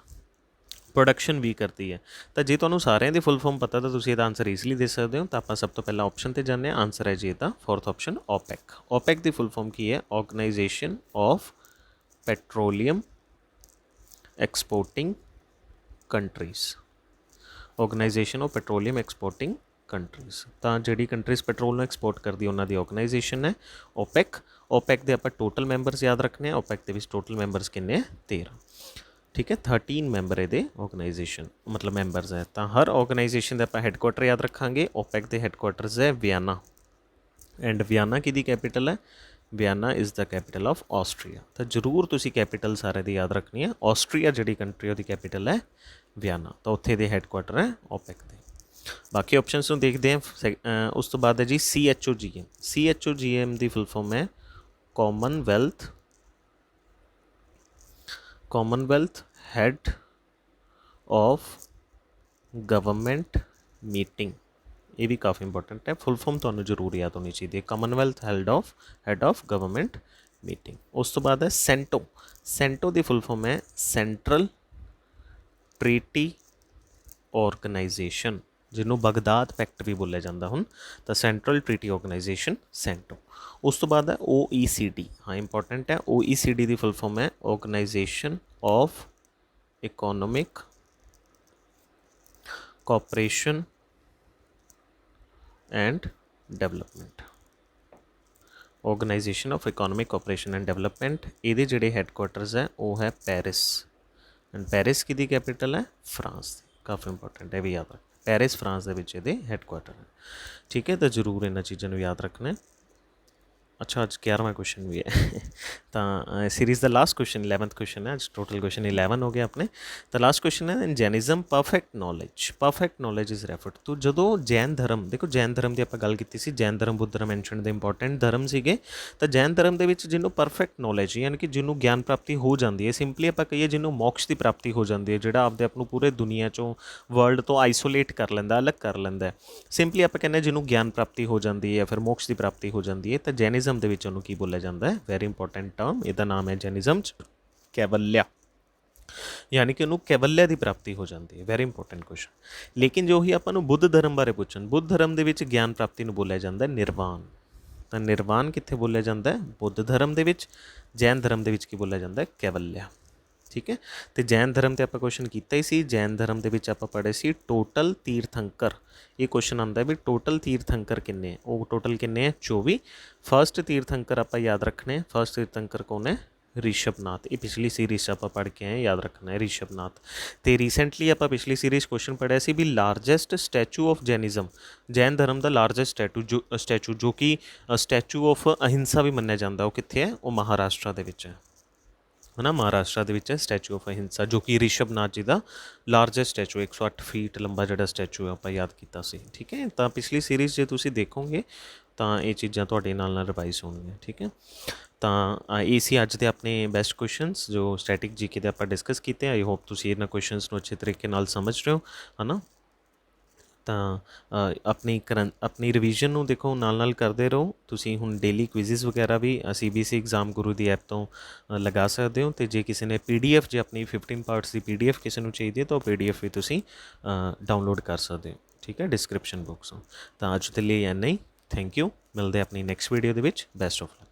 ਪ੍ਰੋਡਕਸ਼ਨ ਵੀ ਕਰਦੀ ਹੈ। ਤਾਂ ਜੇ ਤੁਹਾਨੂੰ ਸਾਰਿਆਂ ਦੀ ਫੁੱਲ ਫਾਰਮ ਪਤਾ ਤਾਂ ਤੁਸੀਂ ਇਹਦਾ ਆਨਸਰ ਈਜ਼ੀਲੀ ਦੇ ਸਕਦੇ ਹੋ। ਤਾਂ ਆਪਾਂ ਸਭ ਤੋਂ ਪਹਿਲਾਂ ਆਪਸ਼ਨ 'ਤੇ ਜਾਂਦੇ ਹਾਂ। ਆਨਸਰ ਹੈ ਜੀ ਇਹਦਾ ਫੋਰਥ ਆਪਸ਼ਨ, OPEC। OPEC ਦੀ ਫੁੱਲ ਫਾਰਮ ਕੀ ਹੈ? Organisation of petroleum exporting countries. Organisation of petroleum exporting countries. ਤਾਂ ਜਿਹੜੀ ਕੰਟਰੀਜ਼ ਪੈਟਰੋਲ ਨੂੰ ਐਕਸਪੋਰਟ ਕਰਦੀ ਉਹਨਾਂ ਦੀ ਆਰਗੇਨਾਈਜੇਸ਼ਨ ਹੈ OPEC। OPEC ਦੇ ਆਪਾਂ ਟੋਟਲ ਮੈਂਬਰਸ ਯਾਦ ਰੱਖਣੇ ਆ। OPEC ਦੇ ਵਿੱਚ ਟੋਟਲ ਮੈਂਬਰਸ ਕਿੰਨੇ ਹੈ? 13। ਠੀਕ ਹੈ, 13 ਮੈਂਬਰ ਇਹਦੇ ਆਰਗੇਨਾਈਜੇਸ਼ਨ ਮਤਲਬ ਮੈਂਬਰਸ ਹੈ। ਤਾਂ ਹਰ ਆਰਗੇਨਾਈਜੇਸ਼ਨ ਦਾ ਆਪਾਂ ਹੈੱਡਕੁਆਟਰ ਯਾਦ ਰੱਖਾਂਗੇ। OPEC ਦੇ ਹੈੱਡਕੁਆਟਰਸ ਹੈ ਵਿਆਨਾ। ਐਂਡ ਵਿਆਨਾ ਕਿਹਦੀ ਕੈਪੀਟਲ ਹੈ? Vienna is the capital of Austria. ਤਾਂ ਜ਼ਰੂਰ ਤੁਸੀਂ ਕੈਪੀਟਲ ਸਾਰੇ ਦੀ ਯਾਦ ਰੱਖਣੀ ਹੈ। ਆਸਟਰੀਆ ਜਿਹੜੀ ਕੰਟਰੀ ਉਹਦੀ ਕੈਪੀਟਲ ਹੈ ਵਿਆਨਾ। ਤਾਂ ਉੱਥੇ ਦੇ ਹੈੱਡਕੁਆਟਰ ਹੈ OPEC ਦੇ। ਬਾਕੀ ਆਪਸ਼ਨਸ ਨੂੰ ਦੇਖਦੇ ਹਾਂ। ਉਸ ਤੋਂ ਬਾਅਦ ਹੈ ਜੀ CHOGM। CHOGM ਦੀ ਫੁੱਲ ਫਾਰਮ ਹੈ Commonwealth head of government meeting. ਇਹ ਵੀ ਕਾਫੀ ਇੰਪੋਰਟੈਂਟ ਹੈ, ਫੁੱਲ ਫਾਰਮ ਤੁਹਾਨੂੰ ਜ਼ਰੂਰ ਯਾਦ ਹੋਣੀ ਚਾਹੀਦੀ ਹੈ। Commonwealth head of government meeting. ਉਸ ਤੋਂ ਬਾਅਦ ਹੈ ਸੈਂਟੋ। ਸੈਂਟੋ ਦੀ ਫੁੱਲ ਫਾਰਮ ਹੈ ਸੈਂਟਰਲ ਟ੍ਰੀਟੀ ਆਰਗੇਨਾਈਜੇਸ਼ਨ, ਜਿਹਨੂੰ ਬਗਦਾਦ ਪੈਕਟ ਵੀ ਬੋਲਿਆ ਜਾਂਦਾ ਹੁਣ। ਤਾਂ ਸੈਂਟਰਲ ਟ੍ਰੀਟੀ ਆਰਗੇਨਾਈਜੇਸ਼ਨ ਸੈਂਟੋ। ਉਸ ਤੋਂ ਬਾਅਦ ਹੈ OECD। ਹਾਂ, ਇੰਪੋਰਟੈਂਟ ਹੈ। OECD ਦੀ ਫੁੱਲ ਫਾਰਮ ਹੈ organisation of economic cooperation and development. Organisation of economic cooperation and development, ਇਹਦੇ ਜਿਹੜੇ ਹੈੱਡਕੁਆਟਰਸ ਹੈ ਉਹ ਹੈ ਪੈਰਿਸ, ਐਂਡ ਪੈਰਿਸ ਕਿਹਦੀ ਕੈਪੀਟਲ ਹੈ? ਫਰਾਂਸ ਦੀ। ਕਾਫੀ ਇੰਪੋਰਟੈਂਟ ਹੈ, ਵੀ ਯਾਦ ਰੱਖ, ਪੈਰਿਸ ਫਰਾਂਸ ਦੇ ਵਿੱਚ ਇਹਦੇ ਹੈੱਡਕੁਆਟਰ ਹੈ। ਠੀਕ ਹੈ, ਤਾਂ ਜ਼ਰੂਰ ਇਹਨਾਂ ਚੀਜ਼ਾਂ ਨੂੰ ਯਾਦ ਰੱਖਣਾ। अच्छा आज 11वां क्वेश्चन भी है तो series the last question 11th question है, आज टोटल क्वेश्चन 11 हो गया अपने। तो लास्ट क्वेश्चन है in Jainism perfect knowledge is referred to. जो जैन धर्म, देखो जैन धर्म की आप गल की सी, जैन धर्म बुद्ध धर्म एंशेंट दे इंपॉर्टेंट धर्म सीगे। तो जैन धर्म के जिन्हों परफेक्ट नॉलेज यानी कि जिन्हों ज्ञान प्राप्ति हो जाती है, सिंपली आप कहिए जिन्हों मोक्ष की प्राप्ति हो जाती है, जोड़ा आपदे आप पूरे दुनिया चों वर्ल्ड तो आइसोलेट कर लेंदा, अलग कर लेंदा है, सिंपली आप कहने जिन्हों ज्ञान प्राप्ति हो जाती है फिर मोक्ष की प्राप्ति हो जाती है, तो जैनिज़म ਦੇ ਵਿੱਚ ਉਹਨੂੰ ਕੀ ਬੋਲਿਆ ਜਾਂਦਾ ਹੈ? ਵੈਰੀ ਇੰਪੋਰਟੈਂਟ ਟਰਮ, ਇਹਦਾ ਨਾਮ ਹੈ ਜੈਨਿਜ਼ਮ ਕੈਵਲਿਆ, ਯਾਨੀ ਕਿ ਉਹਨੂੰ ਕੈਵਲਿਆ ਦੀ ਪ੍ਰਾਪਤੀ ਹੋ ਜਾਂਦੀ ਹੈ। Very important question. ਲੇਕਿਨ ਜੋ ਹੀ ਆਪਾਂ ਨੂੰ ਬੁੱਧ ਧਰਮ ਬਾਰੇ ਪੁੱਛਣ, ਬੁੱਧ ਧਰਮ ਦੇ ਵਿੱਚ ਗਿਆਨ ਪ੍ਰਾਪਤੀ ਨੂੰ ਬੋਲਿਆ ਜਾਂਦਾ ਹੈ ਨਿਰਵਾਨ। ਤਾਂ ਨਿਰਵਾਨ ਕਿੱਥੇ ਬੋਲਿਆ ਜਾਂਦਾ ਹੈ? ਬੁੱਧ ਧਰਮ ਦੇ ਵਿੱਚ। ਜੈਨ ਧਰਮ ਦੇ ਵਿੱਚ ਕੀ ਬੋਲਿਆ ਜਾਂਦਾ ਹੈ? ਕੈਵਲਿਆ। ਠੀਕ ਹੈ, ਤੇ ਜੈਨ ਧਰਮ ਤੇ ਆਪਾਂ ਕੁਐਸਚਨ ਕੀਤਾ ਹੀ ਸੀ। ਜੈਨ ਧਰਮ ਦੇ ਵਿੱਚ ਆਪਾਂ ਪੜ੍ਹੇ ਸੀ ਟੋਟਲ ਤੀਰਥੰਕਰ। ਇਹ ਕੁਐਸਚਨ ਆਉਂਦਾ ਵੀ ਟੋਟਲ ਤੀਰਥੰਕਰ ਕਿੰਨੇ? ਉਹ ਟੋਟਲ ਕਿੰਨੇ ਹੈ? 24। ਫਸਟ ਤੀਰਥੰਕਰ ਆਪਾਂ ਯਾਦ ਰੱਖਣੇ, ਫਸਟ ਤੀਰਥੰਕਰ ਕੌਣ ਹੈ? ਰਿਸ਼ਭਨਾਥ। ਇਹ ਪਿਛਲੀ ਸੀਰੀਜ਼ 'ਚ ਆਪਾਂ ਪੜ੍ਹ ਕੇ ਆਏ, ਯਾਦ ਰੱਖਣਾ ਹੈ ਰਿਸ਼ਭਨਾਥ। ਤੇ ਰੀਸੈਂਟਲੀ ਆਪਾਂ ਪਿਛਲੀ ਸੀਰੀਜ਼ ਕੁਐਸਚਨ ਪੜ੍ਹਿਆ ਸੀ ਵੀ largest statue of Jainism, Jain ਧਰਮ ਦਾ ਲਾਰਜੈਸਟ ਸਟੈਚੂ ਜੋ ਕਿ ਸਟੈਚੂ ਆਫ ਅਹਿੰਸਾ ਵੀ ਮੰਨਿਆ ਜਾਂਦਾ, ਉਹ ਕਿੱਥੇ ਹੈ? ਉਹ ਮਹਾਰਾਸ਼ਟਰ ਦੇ ਵਿੱਚ ਹੈ ਨਾ, ਮਹਾਰਾਸ਼ਟਰ ਦੇ ਵਿੱਚ ਹੈ ਸਟੈਚੂ ਆਫ ਅਹਿੰਸਾ, ਜੋ ਕਿ ਰਿਸ਼ਭਨਾਥ ਜੀ ਦਾ ਲਾਰਜੈਸਟ ਸਟੈਚੂ 108 ਫੀਟ ਲੰਬਾ ਜਿਹੜਾ ਸਟੈਚੂ ਹੈ ਆਪਾਂ ਯਾਦ ਕੀਤਾ ਸੀ। ਠੀਕ ਹੈ, ਤਾਂ ਪਿਛਲੀ ਸੀਰੀਜ਼ ਜੇ ਤੁਸੀਂ ਦੇਖੋਗੇ ਤਾਂ ਇਹ ਚੀਜ਼ਾਂ ਤੁਹਾਡੇ ਨਾਲ ਰਿਵਾਈਜ਼ ਹੋਣਗੀਆਂ। ਠੀਕ ਹੈ, ਤਾਂ ਇਹ ਸੀ ਅੱਜ ਦੇ ਆਪਣੇ ਬੈਸਟ ਕੁਐਸਚਨਸ ਜੋ ਸਟੈਟਿਕ ਜੀਕੇ ਦੇ ਆਪਾਂ ਡਿਸਕਸ ਕੀਤੇ। ਆਈ ਹੋਪ ਤੁਸੀਂ ਇਹਨਾਂ ਕੁਐਸਚਨਸ ਨੂੰ ਅੱਛੇ ਤਰੀਕੇ ਨਾਲ ਸਮਝ ਰਹੇ ਹੋ, ਹੈ ਨਾ। ਤਾਂ ਆਪਣੀ ਰਿਵੀਜ਼ਨ ਨੂੰ ਦੇਖੋ ਨਾਲ ਕਰਦੇ ਰਹੋ ਤੁਸੀਂ। ਹੁਣ ਡੇਲੀ ਕੁਇਜ਼ਿਸ ਵਗੈਰਾ ਵੀ CBSE ਐਗਜ਼ਾਮ ਗੁਰੂ ਦੀ ਐਪ ਤੋਂ ਲਗਾ ਸਕਦੇ ਹੋ। ਅਤੇ ਜੇ ਕਿਸੇ ਨੇ PDF, ਜੇ ਆਪਣੀ 15 ਪਾਰਟਸ ਦੀ PDF ਕਿਸੇ ਨੂੰ ਚਾਹੀਦੀ ਹੈ ਤਾਂ ਉਹ PDF ਵੀ ਤੁਸੀਂ ਡਾਊਨਲੋਡ ਕਰ ਸਕਦੇ ਹੋ। ਠੀਕ ਹੈ, ਡਿਸਕ੍ਰਿਪਸ਼ਨ ਬਾਕਸ ਤੋਂ। ਤਾਂ ਅੱਜ ਦੇ ਲਈ ਇੰਨਾ ਹੀ। Thank you. ਮਿਲਦੇ ਆਪਣੀ ਨੈਕਸਟ ਵੀਡੀਓ ਦੇ ਵਿੱਚ। Best of luck.